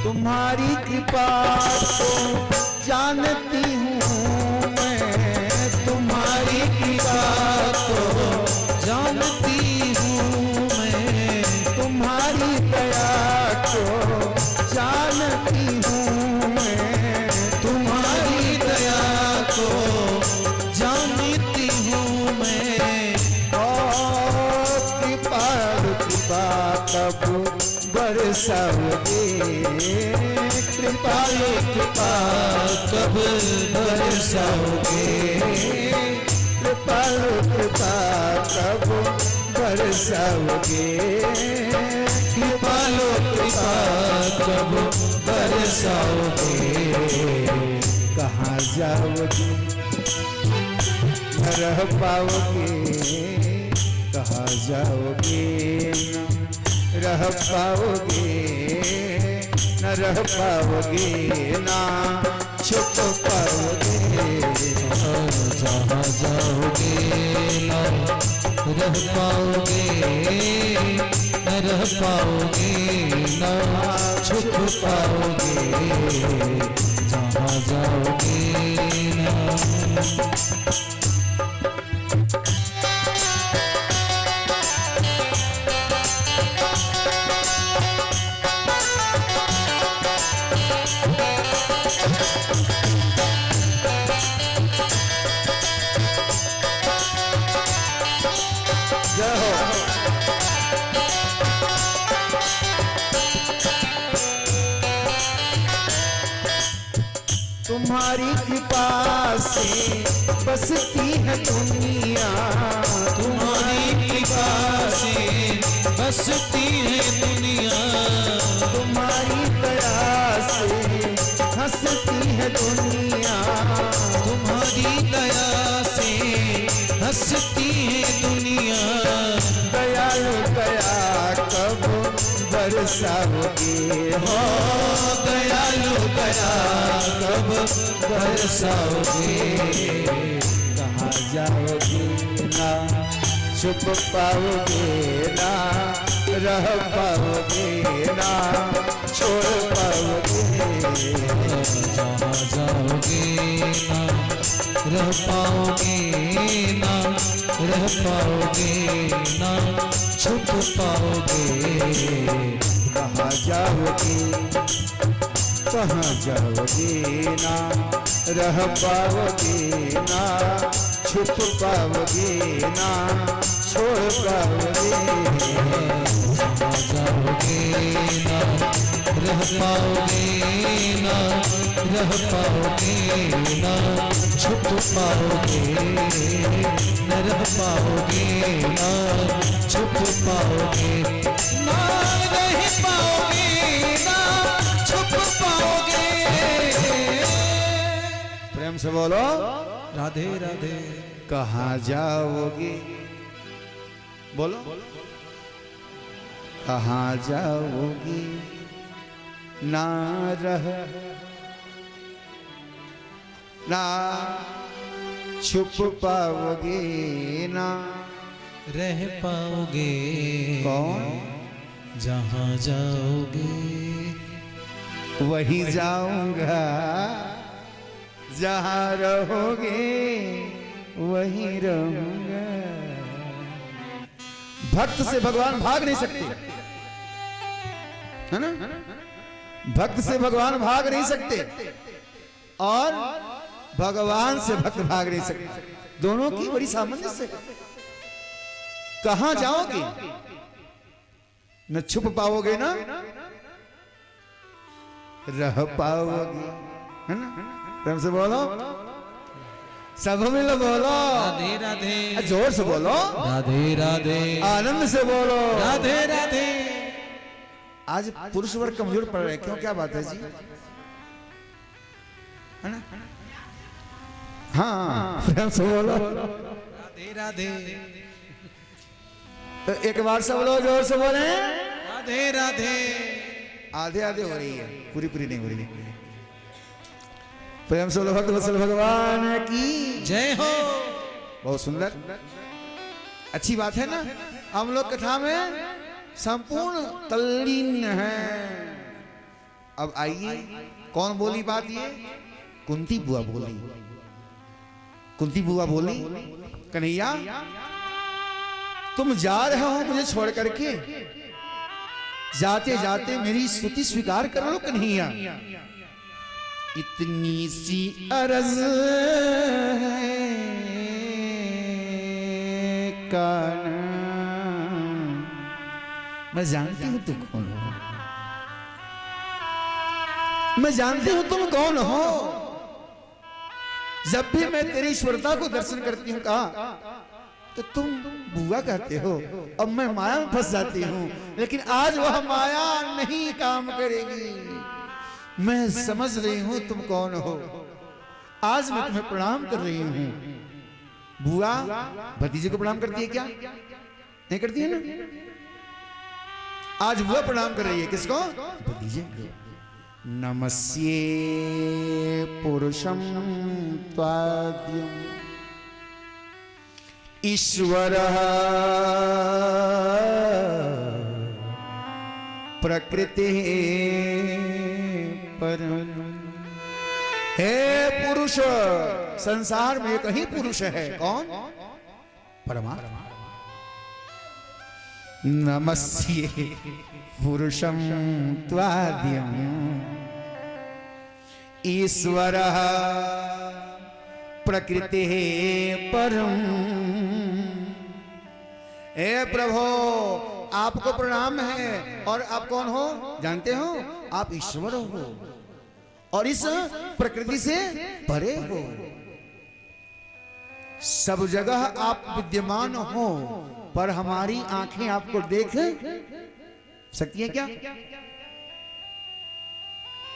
तुम्हारी कृपा को जानती हूँ मैं, तुम्हारी कृपा को जानती हूँ मैं, तुम्हारी दया को जानती हूँ मैं, तुम्हारी दया को जानती हूँ मैं। ओ कृपा कब बरसाओगे, कृपालु कृपा कब बरसाओगे, कृपालु कृपा कब बरसाओगे, कृपालु कृपा कब बरसाओगे। कहाँ जाओगे न रह पाओगे, कहाँ जाओगे न रह पाओगे, न रह पाओगे ना छुप पाओगे। जहाँ जाओगे ना रह पाओगे, न रह पाओगे ना छुप पाओगे। जहाँ जाओगे ना तुम्हारी कृपा से बसती है दुनिया, तुम्हारी कृपा से बसती है दुनिया, तुम्हारी दया से हंसती है दुनिया, तुम्हारी दया से हंसती है दुनिया। दयालु दया कब बरसाओगे, हो दयालु दया दया कब बरसाओगे, कहाँ जाओगे ना छुप पाओगे ना, रह पाओगे ना छोड़ पाओगे। जहाँ जाओगे ना रह पाओगे ना, रह पाओगे ना छुप पाओगे। कहाँ जाओगे, कहाँ जाओगे ना रह पाओगे ना, छुप पाओगे ना छोड़ पाओगे। जहाँ जाओगे ना रह पाओगे ना, रह पाओगे ना छुप पाओगे, न रह पाओगे ना छुप पाओगे, ना रह पाओगे ना छुप पाओगे। प्रेम से बोलो राधे राधे। कहाँ जाओगे, बोलो कहाँ जाओगे ना रह ना छुप पाओगे ना, रह पाओगे कौन जहाँ जाओगे। वही जाऊंगा जहाँ रहोगे, वही रहूंगा। भक्त से भगवान भाग नहीं सकते, है ना? भक्त से भगवान भाग नहीं सकते और भगवान से भक्त भाग नहीं सकते। दोनों की बड़ी सामंजस्य है। कहां जाओगे, न छुप पाओगे ना रह पाओगे, है ना? प्रेम से बोलो, सब मिल बोलो राधे राधे। जोर से बोलो राधे राधे। आनंद से बोलो राधे राधे। आज पुरुष वर्ग कमजोर पड़ रहे हैं, क्यों? क्या बात है जी, है ना? हाँ प्रेम से बोलो राधे राधे। तो एक बार सब लोग जोर से बोले राधे राधे। आधे आधे हो रही है, पूरी पूरी नहीं हो रही है। प्रेम से बोलो भक्त वत्सल भगवान की जय हो। बहुत सुंदर, अच्छी बात है ना? हम लोग कथा में संपूर्ण तल्लीन हैं। अब आइए, कौन बोली बात? ये कुंती बुआ बोली। कुंती बुआ बोली, कन्हैया तुम जा रहे हो मुझे छोड़ करके, जाते जाते मेरी स्तुति स्वीकार कर लो कन्हैया। इतनी सी अरज है कान्हा, मैं जानती हूं तुम कौन हो, मैं जानती हूं तुम कौन हो। जब भी मैं तेरी ईश्वरता को दर्शन करती हूं कहा तो तुम बुआ कहते हो, अब मैं माया में फंस जाती हूं। लेकिन आज वह माया नहीं काम करेगी, मैं समझ रही हूं तुम कौन हो। आज मैं तुम्हें प्रणाम कर रही हूं। बुआ भतीजे को प्रणाम करती है क्या? नहीं करती है ना? आज बुआ प्रणाम कर रही है किसको? भतीजे को। नमस्ये पुरुषं त्वाद्यं ईश्वरः प्रकृतिः परम। हे पुरुष, संसार में एक ही पुरुष है, कौन? परमात्मा। नमस्ये पुरुषं त्वाद्यं ईश्वरः प्रकृतिः परम। हे प्रभो, आपको प्रणाम है। और आप कौन हो जानते हो? आप ईश्वर हो और इस प्रकृति से परे हो। सब जगह आप विद्यमान हो, पर हमारी आंखें आपको देख सकती है क्या?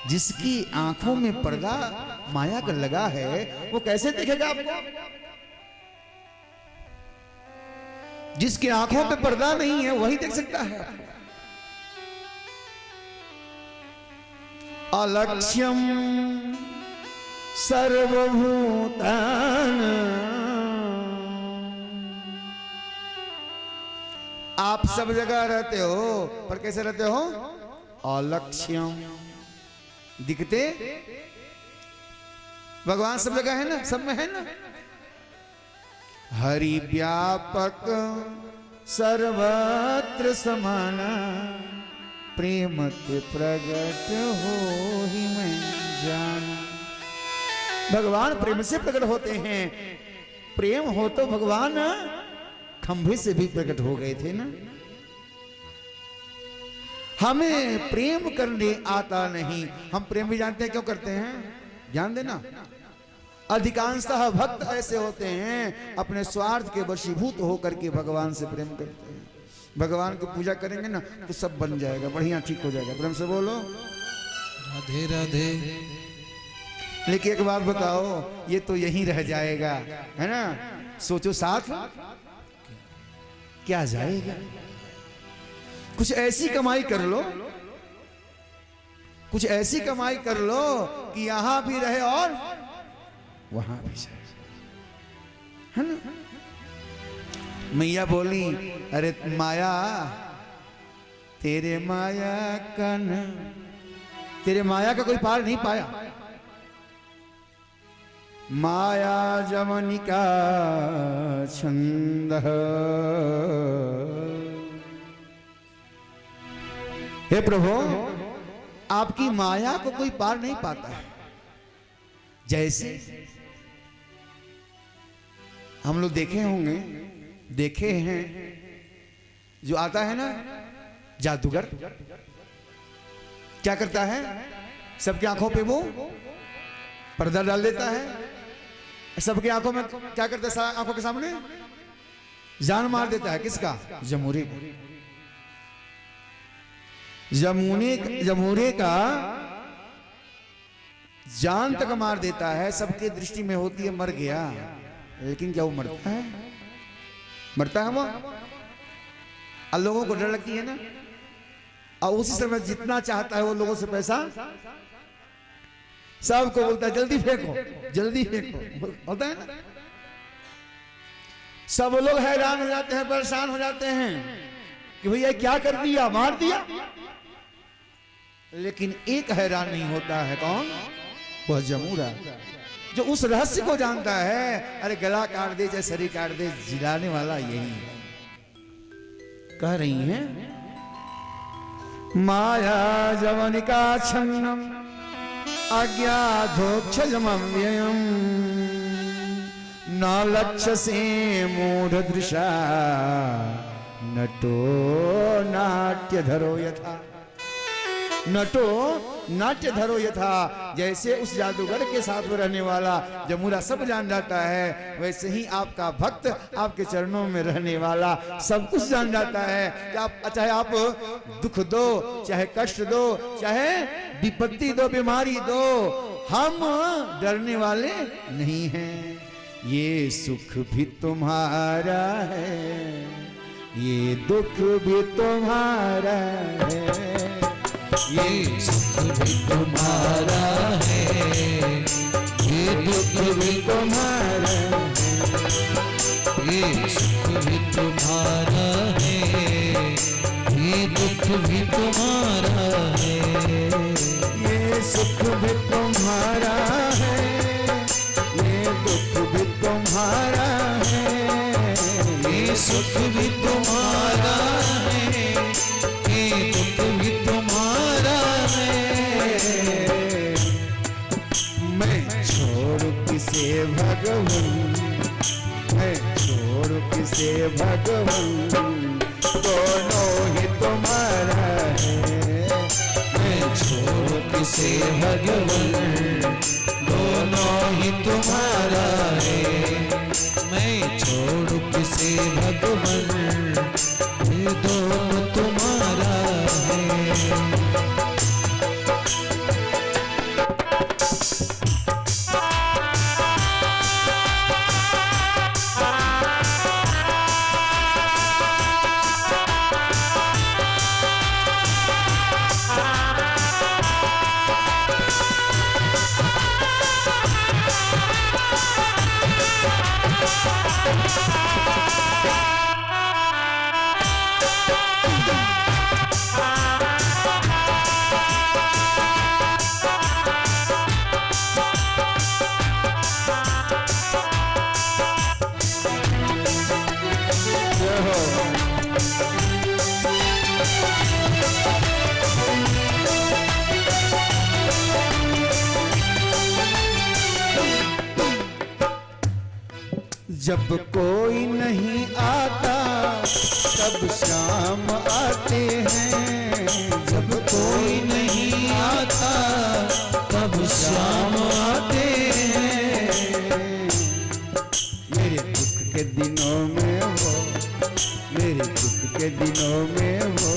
जिसकी आंखों में पर्दा माया का लगा है, वो कैसे देखेगा आपको? जिसकी आंखों पे पर्दा नहीं है, वही देख सकता है। अलक्ष्यम सर्वभूतान। आप सब जगह रहते हो, पर कैसे रहते हो? अलक्ष्यम। दिखते भगवान सब जगह है ना, सब में है ना। हरि व्यापक सर्वत्र समाना, प्रेम ते प्रगट हो ही मैं जाना। भगवान प्रेम से प्रकट होते हैं। प्रेम हो तो भगवान खंभे से भी प्रकट हो गए थे ना। हमें प्रेम करने आता नहीं। हम प्रेम भी जानते हैं, क्यों करते हैं? ध्यान देना, अधिकांशतः भक्त ऐसे होते हैं अपने स्वार्थ के वशीभूत होकर के भगवान से प्रेम करते हैं। भगवान की पूजा करेंगे ना तो सब बन जाएगा, बढ़िया ठीक हो जाएगा। प्रेम से बोलो राधे राधे। लेकिन एक बात बताओ, ये तो यहीं रह जाएगा, है ना। सोचो साथ क्या जाएगा। कुछ ऐसी कमाई कर लो, कुछ ऐसी कमाई कर लो कि यहां भी रहे और वहां भी जाए, है ना। मैया बोली, अरे माया तेरे माया कन, तेरे माया का कोई पार नहीं पाया। माया जमनिका छंद। हे प्रभु, आपकी माया को कोई पार नहीं पाता है। जैसे हम लोग देखे होंगे, देखे हैं, जो आता है ना जादूगर, क्या करता है? सबकी आंखों पे वो पर्दा डाल देता है। सबकी आंखों में क्या करता है? आंखों के सामने जान मार देता है। किसका? जमूरे को। जमूरे का जान तक मार देता है। सबके दृष्टि में होती है मर गया, लेकिन क्या वो मरता है? मरता है वो? और लोगों को डर लगती है ना, और उसी समय जितना चाहता है वो लोगों से पैसा सबको बोलता है जल्दी फेंको, जल्दी फेंको, होता है ना। सब लोग हैरान हो जाते हैं, परेशान हो जाते हैं कि भैया क्या कर दिया, मार दिया। लेकिन एक हैरान नहीं होता है, कौन? वह जमूरा, जो उस रहस्य को जानता है। अरे गला काट दे चाहे शरीर काट दे, जिलाने वाला यही है। कह रही हैं माया जवनिका छन्नम अज्ञाधोक्षजमव्ययम् न लक्ष्य से मूढ़ दृशा नटो नाट्य धरो यथा। नटो नाट्य धरो यथा। जैसे उस जादूगर के साथ में रहने वाला जमूरा सब जान जाता है, वैसे ही आपका भक्त आपके चरणों में रहने वाला सब कुछ जान जाता है। कि आप चाहे आप दुख दो, चाहे कष्ट दो, चाहे विपत्ति दो, बीमारी दो, हम डरने वाले नहीं हैं। ये सुख भी तुम्हारा है, ये दुख भी तुम्हारा है। ये सुख भी तुम्हारा है, ये दुख भी तुम्हारा है। ये सुख भी तुम्हारा है, ये दुख भी तुम्हारा है। ये सुख भी तुम्हारा है, ये दुख भी तुम्हारा है। ये सुख भी तुम्हारा है, ये दुख भी तुम्हारा है। मैं छोड़ किसे भगवन, मैं छोड़ किसे भगवन, दोनों ही तुम्हारा है। मैं छोड़ किसे भगवन, दोनों ही तुम्हारा है। मैं छोड़ किसे भगवन, ये दोनों तुम्हारा है। जब कोई नहीं आता तब शाम आते हैं, जब कोई नहीं आता तब शाम आते हैं। मेरे दुख के दिनों में वो, मेरे दुख के दिनों में वो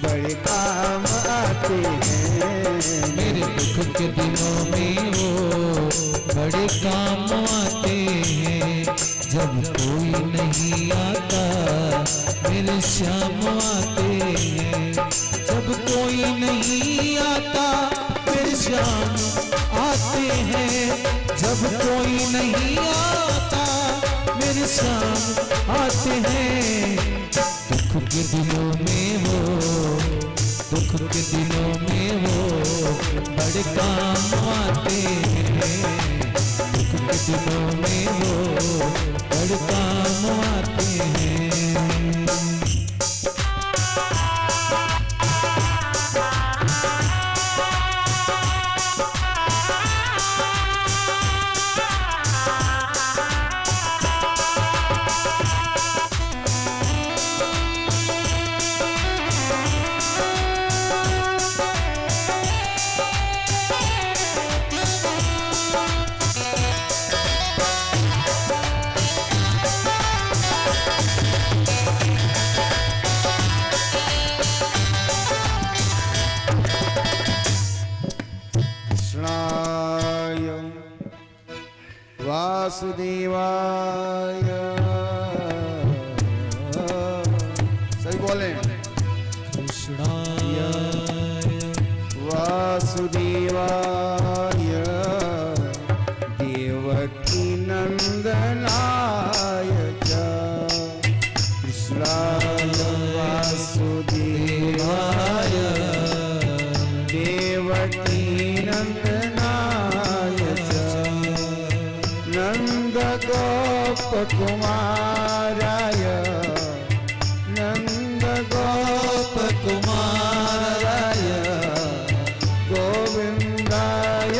बड़े काम आते हैं। मेरे दुख के दिनों में वो बड़े काम आते हैं। जब कोई नहीं आता मेरे श्याम आते हैं। जब कोई नहीं आता मेरे श्याम आते हैं। जब कोई नहीं आता मेरे श्याम आते हैं। दुख के दिनों में वो, दुख के दिनों में वो बड़े काम आते हैं। दुख के दिनों में वो बड़े काम आते हैं। कृष्णाय वासुदेवाय, सही बोले, कृष्णाय वासुदेवाय देवकी नंदनाय च, कृष्णाय वासुदेवाय देवकी नंदनाय च, नंद गोप कुमाराय, नंद गोप कुमाराय गोविंदाय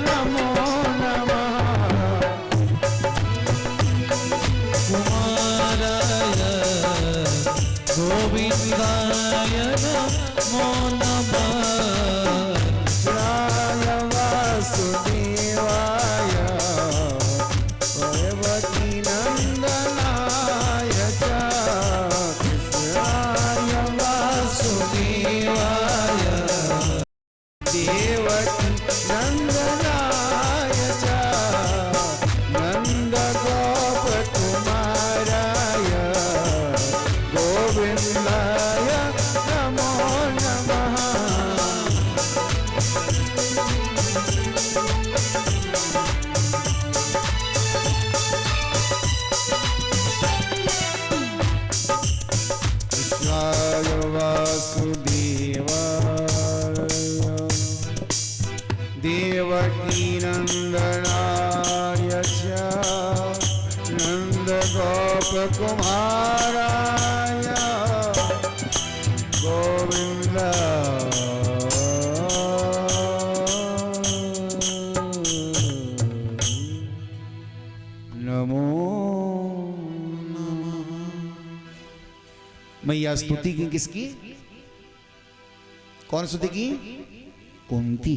नमो नमः। कुमाराय गोविंदाय नमो नमः। कृष्णाय वासुदेवाय देवकी नंदनाय च, कृष्णाय वासुदेवाय देवकी नंदनाय च, नंद गोप कुमाराय गोविंदाय नमो नमः। कृष्णाय वासुदेवाय देवकी नंदनाय च, नंद गोप कुमाराय गोविंद नमो नमः। मैया स्तुति की किसकी? कौन स्तुति की? कुंती।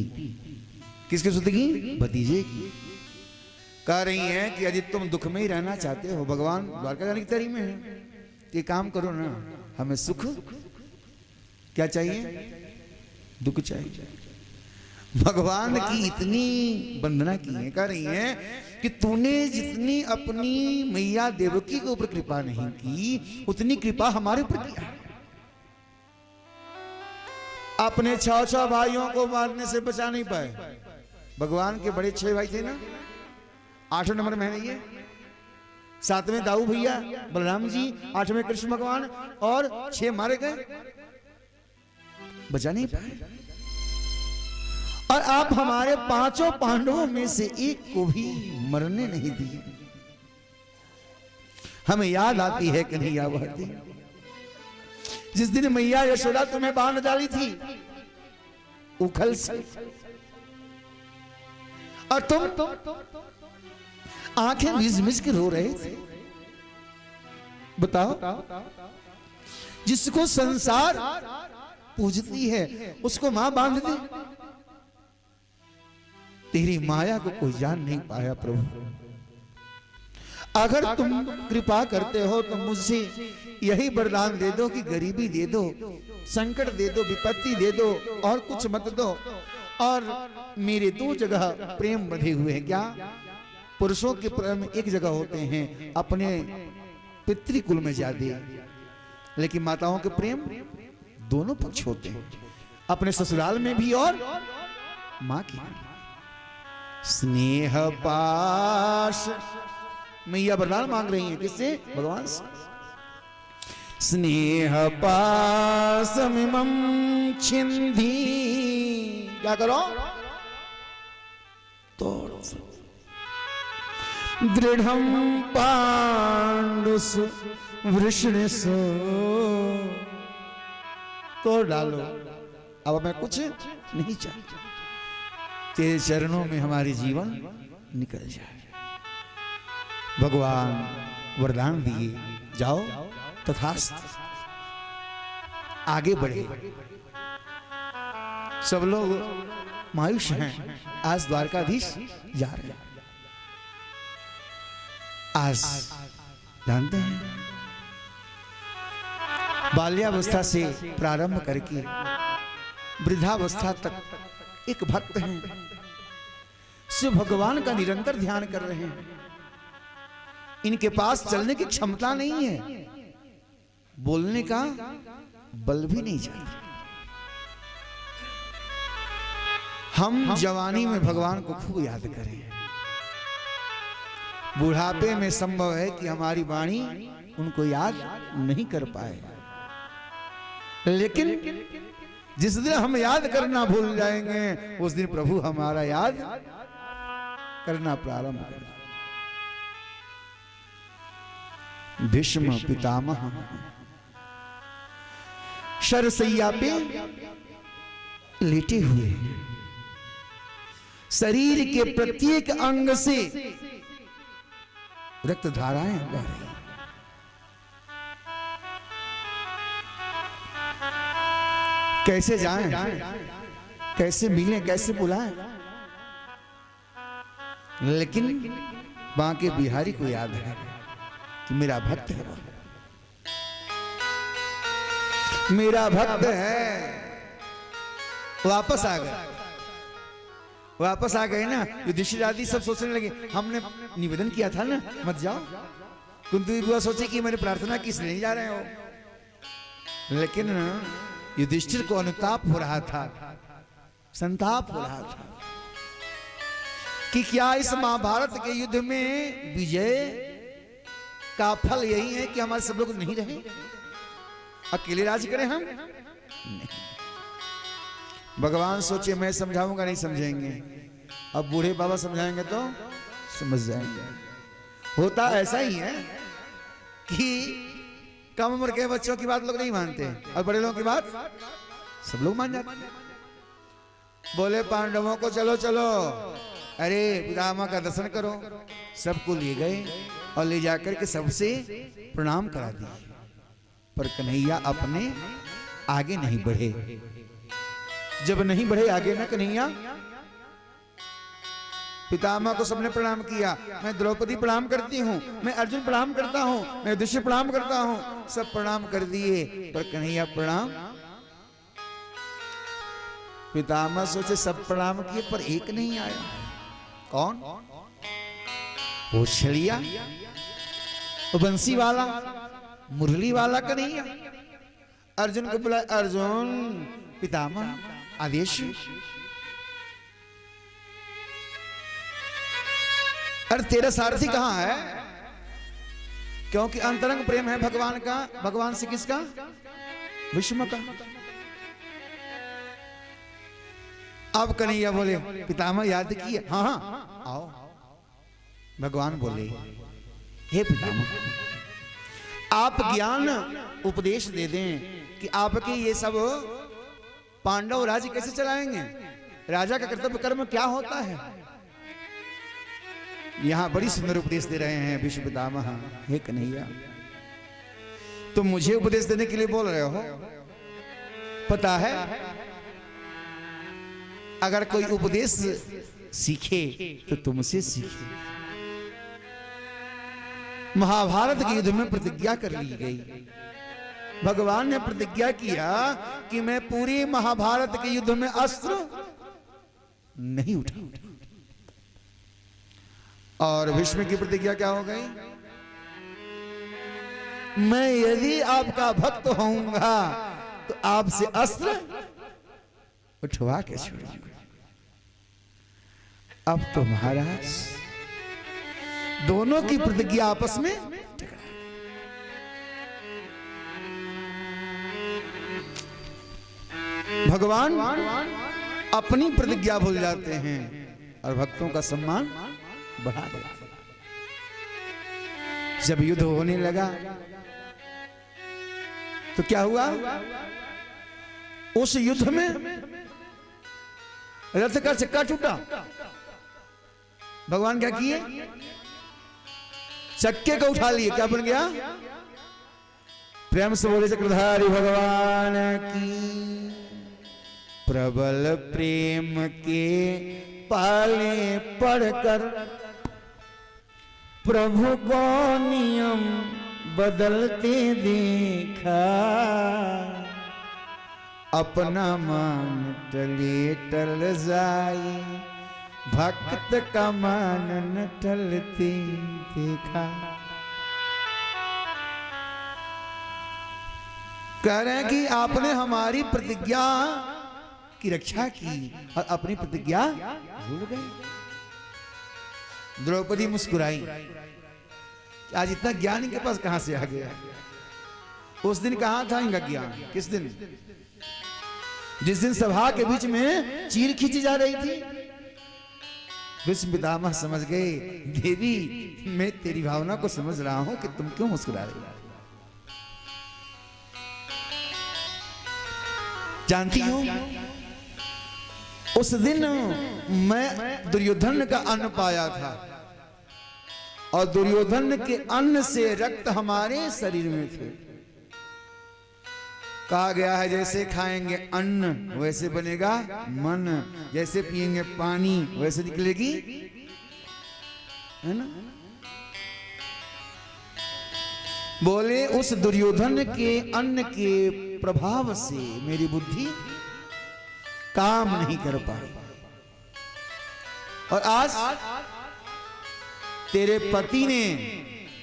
किसकी स्तुति की? भतीजे की। कह रही हैं कि यदि तुम दुख में ही रहना चाहते हो, भगवान द्वारका जाने की तैयारी में है, तो ये काम करो ना, हमें सुख क्या चाहिए? दुख चाहिए। भगवान की इतनी वंदना की है, कह रही हैं कि तूने जितनी अपनी मैया देवकी के ऊपर कृपा नहीं की, उतनी कृपा हमारे ऊपर किया। अपने 6 भाइयों को मारने से बचा नहीं पाए। भगवान के बड़े 6 भाई थे ना, 8वें नंबर में है ये, 7वें दाऊ भैया बलराम जी, 8वें कृष्ण भगवान, और 6 मारे गए, बचा नहीं पाए। और आप हमारे 5 पांडवों में से एक को भी मरने नहीं दिए। हमें याद आती है कन्हैया वह दिन जिस दिन मैया यशोदा तुम्हें बांध डाली थी उखल से, और तुम आंखें मिज मिज के रो रहे थे। बताओ, जिसको संसार पूजती है उसको मां बांध दे। तेरी माया को कोई जान नहीं पाया प्रभु। अगर तुम कृपा करते हो तो मुझसे यही वरदान दे दो कि गरीबी दे दो, संकट दे दो, विपत्ति दे दो, और कुछ मत दो। और मेरे दो जगह प्रेम बंधे हुए हैं। क्या? पुरुषों के प्रेम एक जगह होते हैं, अपने पितृकुल में ज्यादा, लेकिन माताओं के प्रेम दोनों पक्ष होते हैं, अपने ससुराल में भी और मां की। स्नेह पाश मैया वरदान मांग रही है, किससे? भगवान से। स्नेह पासमिमं छिंदी, क्या करो? तोड़ो। दृढ़ं पांडुस वृषणिस, तोड़ डालो। अब मैं कुछ नहीं चाहता, तेरे चरणों में हमारी जीवन निकल जाए। भगवान वरदान दिए, जाओ तथास्तु, आगे बढ़े। सब लोग मायूस हैं। आज द्वारकाधीश जा रहे हैं। आज जानते हैं, बाल्यावस्था से प्रारंभ करके वृद्धावस्था तक एक भक्त हैं, शिव भगवान का निरंतर ध्यान कर रहे हैं। इनके पास चलने की क्षमता नहीं है, बोलने का बल भी नहीं जाता। हम जवानी में भगवान को खूब याद करें, बुढ़ापे में संभव है कि हमारी वाणी उनको याद नहीं कर पाए, लेकिन जिस दिन हम याद करना भूल जाएंगे उस दिन प्रभु हमारा याद करना प्रारंभ कर। भीष्म पितामह शरसैया पे लेटे हुए, शरीर के प्रत्येक अंग से रक्त धाराएं बह रही। कैसे जाएं, कैसे मिलें, कैसे बुलाएं? लेकिन बांके बिहारी को याद है कि मेरा भक्त है, मेरा भक्त है। वापस आ गए, वापस आ गए ना। युधिष्ठिर आदि सब सोचने लगे, हमने निवेदन किया था ना मत जाओ। कुंती बुआ सोचे कि मैंने प्रार्थना की इसलिए नहीं जा रहे हो, लेकिन युधिष्ठिर को अनुताप हो रहा था, संताप हो रहा था कि क्या इस महाभारत के युद्ध में विजय का फल यही है कि हमारे सब लोग नहीं रहे, अकेले राज करें हम? नहीं। भगवान सोचे मैं समझाऊंगा नहीं समझेंगे, अब बूढ़े बाबा समझाएंगे तो समझ जाएंगे। होता ऐसा ही है कि कम उम्र के बच्चों की बात लोग नहीं मानते और बड़े लोगों की बात सब लोग मान जाते हैं। बोले पांडवों को चलो चलो, अरे पितामह का दर्शन करो। सबको ले गए और ले जाकर के सबसे प्रणाम करा दिए, पर कन्हैया अपने आगे नहीं बढ़े। जब नहीं बढ़े आगे ना कन्हैया, पितामह को सबने प्रणाम किया। मैं द्रौपदी प्रणाम करती हूँ, मैं अर्जुन प्रणाम करता हूँ, मैं युधिष्ठिर प्रणाम करता हूँ, सब प्रणाम कर दिए, पर कन्हैया प्रणाम। पितामह सोचे सब प्रणाम किए पर एक नहीं आया। कौन? वो छलिया, वो बंसी वाला, मुरली वाला कन्हैया। अर्जुन को बुलाया, अर्जुन पितामह आदेश। अरे तेरा सारथी कहां है? क्योंकि अंतरंग प्रेम है भगवान का। भगवान से किसका? विष्णु का। अब कन्हैया बोले पितामह याद किए? हाँ हाँ आओ। भगवान बोले हे पितामह आप ज्ञान उपदेश दे दें कि आपके ये सब पांडव राज्य कैसे चलाएंगे, राजा का कर्तव्य कर्म क्या होता है। यहां बड़ी सुंदर उपदेश दे रहे हैं विश्व पितामह। हे कन्हैया, तुम मुझे उपदेश देने के लिए बोल रहे हो? पता है, अगर कोई उपदेश सीखे तो तुमसे सीखे। महाभारत के युद्ध में प्रतिज्ञा कर ली गई। भगवान ने प्रतिज्ञा किया कि मैं पूरी महाभारत के युद्ध में अस्त्र नहीं उठाऊंगा। और भीष्म की प्रतिज्ञा क्या हो गई? मैं यदि आपका भक्त होऊंगा तो आपसे अस्त्र उठवा के छोड़ूंगा। अब तो महाराज दोनों की प्रतिज्ञा आपस में टकरा। भगवान अपनी प्रतिज्ञा भूल जाते हैं और भक्तों का सम्मान बढ़ा देते हैं। जब युद्ध होने लगा तो क्या हुआ? उस युद्ध में रथ का चक्का टूटा। भगवान क्या किए? चक्के को उठा लिए। क्या बन गया? प्रेम से बोले चक्रधारी भगवान की। प्रबल प्रेम के पाले पढ़कर प्रभु को नियम बदलते देखा। अपना मान टले टल जाए, भक्त का मान न टलते देखा। कह रहे हैं कि आपने हमारी प्रतिज्ञा की रक्षा की और अपनी प्रतिज्ञा भूल गए। द्रौपदी मुस्कुराई। आज इतना ज्ञान इनके पास कहां से आ गया? उस दिन कहां था इनका ज्ञान? किस दिन? जिस दिन सभा के बीच में चीर खींची जा रही थी। भीष्म पितामह समझ गए, देवी मैं तेरी भावना को समझ रहा हूं कि तुम क्यों मुस्कुरा रही हो। जानती हो, उस दिन मैं दुर्योधन का अन्न पाया था और दुर्योधन के अन्न से रक्त हमारे शरीर में थे। कहा गया है जैसे खाएंगे अन्न वैसे बनेगा मन, जैसे पिएंगे पानी वैसे निकलेगी, है ना? बोले उस दुर्योधन के अन्न के प्रभाव से मेरी बुद्धि काम नहीं कर पाई। और आज तेरे पति ने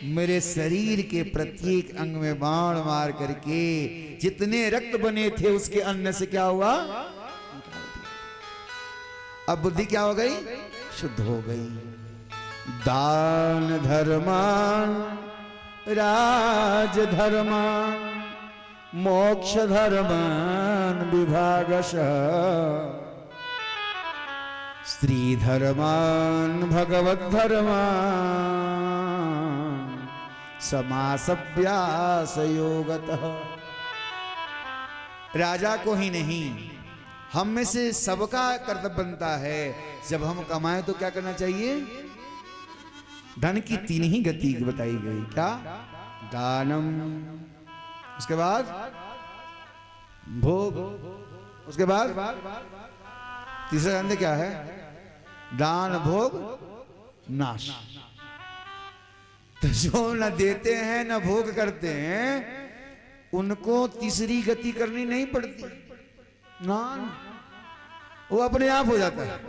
मेरे शरीर के प्रत्येक अंग में बाण मार करके जितने रक्त बने थे उसके अन्न से क्या हुआ? अब बुद्धि क्या हो गई? शुद्ध हो गई। दान धर्मान राज धर्मान मोक्ष धर्मान विभागशः स्त्री धर्मान भगवत धर्मान समासभ्यास योगतः। राजा को ही नहीं, हम में से सबका कर्तव्य बनता है जब हम कमाएं तो क्या करना चाहिए? धन की तीन ही गति बताई गई। क्या? दानम, उसके बाद भोग, उसके बाद तीसरा जानते क्या है? दान भोग नाश। तो जो न देते हैं न भोग करते हैं उनको तीसरी गति करनी नहीं पड़ती। नान वो अपने आप हो जाता है।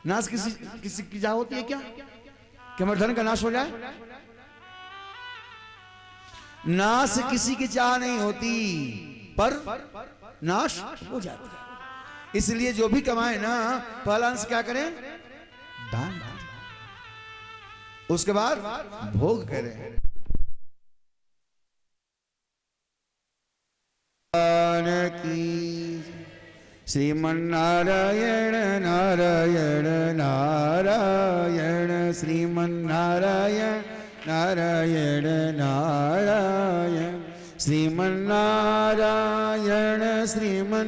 नाश किसी की चाह होती है क्या कि हमारे धन का नाश हो जाए? नाश किसी की चाह नहीं होती, पर नाश हो जाता है। इसलिए जो भी कमाए ना पहला अंश क्या करें? दान। उसके बाद भोग करें। की श्रीमन्नारायण नारायण नारायण श्रीमन्नारायण नारायण नारायण श्रीमन्नारायण श्रीमन्नारायण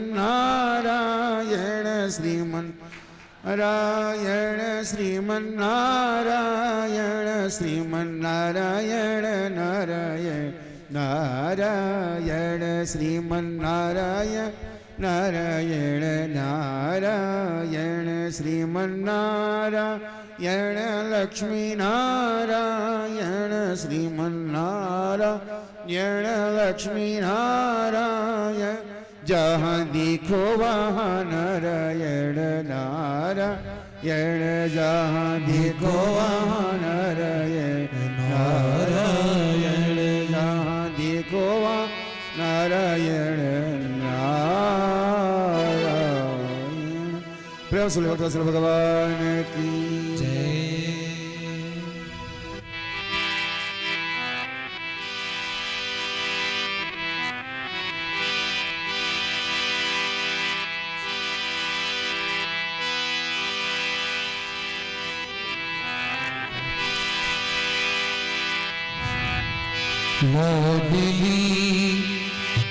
श्रीमन् नारायण श्रीमन्नारायण श्रीमन्नारायण नारायण नारायण श्रीमन्नारायण नारायण नारायण श्रीमन्नारायण लक्ष्मी नारायण श्रीमन्नारायण लक्ष्मी नारायण जहाँ देखो वहाँ नारायण नारायण जहाँ देखो वहाँ नारायण नारायण जहाँ देखो वहाँ नारायण नारायण। प्रेम से भगवान की जय। लाडली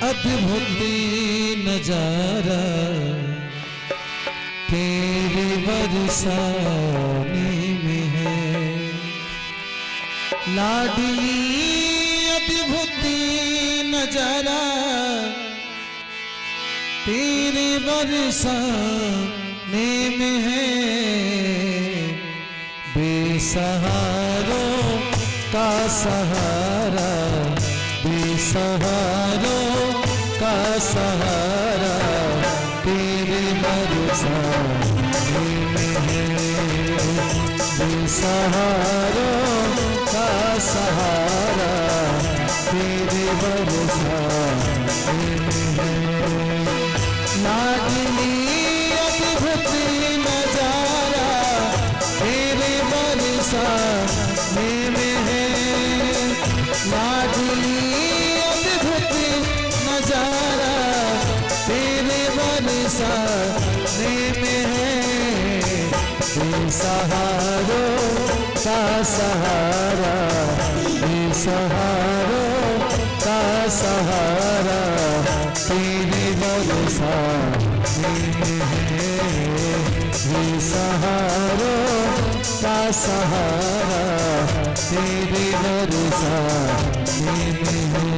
अद्भुत नजारा तेरे बरसाने में है। लाडली अद्भुत नजारा तेरे बरसाने में है। बेसहारों का सहारा बेसहारों का सहारा तेरे बरसाने में है। बेसहारों का सहारा तेरे बरसाने में है। लाडली अद्भुत नजारा तेरे बरसाने में है। लाडली अद्भुत नजारा तेरे बरसाने में है। बेसहारों का सहारा बेसहारों का सहारा तेरे बरसाने में है। बेसहारों का सहारा तेरे बरसाने में है।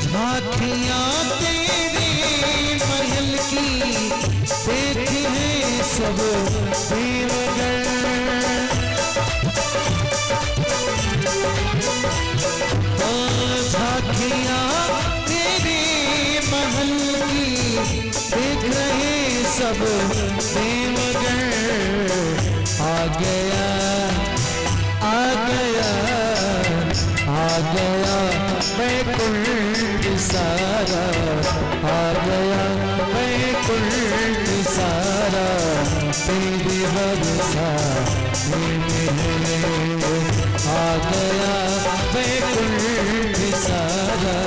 झांकियां तेरे महल की देखी है सब देवगण। झांकियां तेरे महल की देख रहे सब देवगण। आ गया आ गया आ गया वैकुंठ सारा आ गया वैकुंठ सारा तेरे बरसाने में है। आ गया वैकुंठ सारा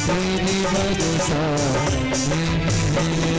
तेरे बरसाने में है।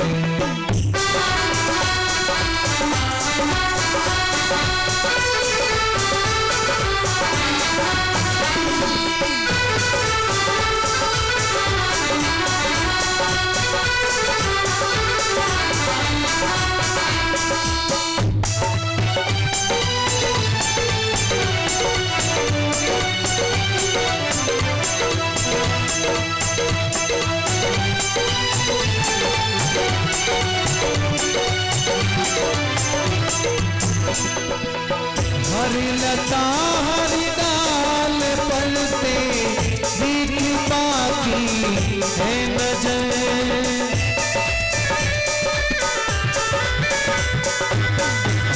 हरी लता हरी डाल पर से दिख पाती है नजर।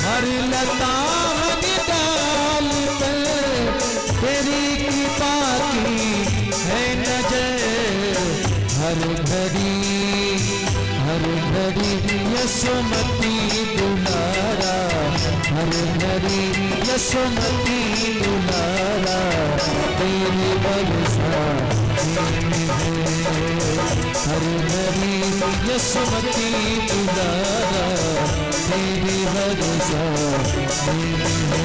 हरी लता हरी डाल पर तेरी कृपा की है नजर। हर घड़ी यशोमती दुलारा हर हरी यशोमती दुलारा तेरी बरसा में है। हर हरी यशोमती दुलारा तेरी बरसा में है।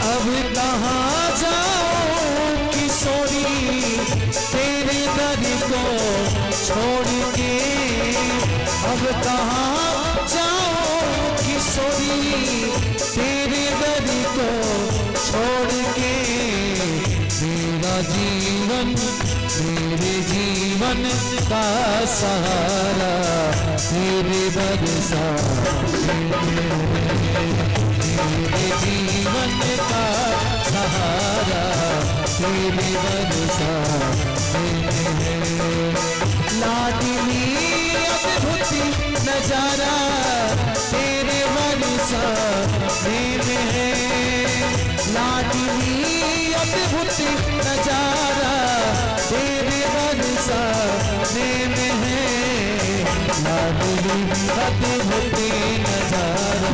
अब कहाँ जाऊं किशोरी तेरे दर को छोड़ के। अब कहाँ जाऊं किशोरी तेरे दर को छोड़ के। तेरा जीवन मेरे जीवन का सहारा तेरे बरसा मेरे जीवन का सहारा तेरे बरसा लाडली अद्भुत नजारा तेरे बरसा में है। लाडली अद्भुत नजारा तेरे बरसा में है। लाडली अद्भुत नजारा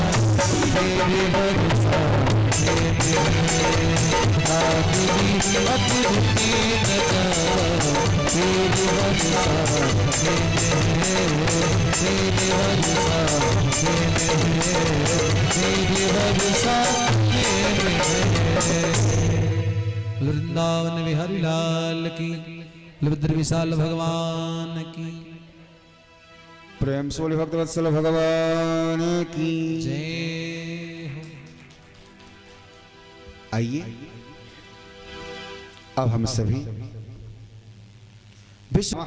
तेरे बरसा में है। लाडली अद्भुत नजारा तेरे बरसा में है। तेरे बरसा में है। तेरे बरसा में है। वृंदावन बिहारी लाल की, बलभद्र विशाल भगवान की प्रेम से बोले भक्तवत्सल भगवान की जय हो। आइए अब हम सभी विश्व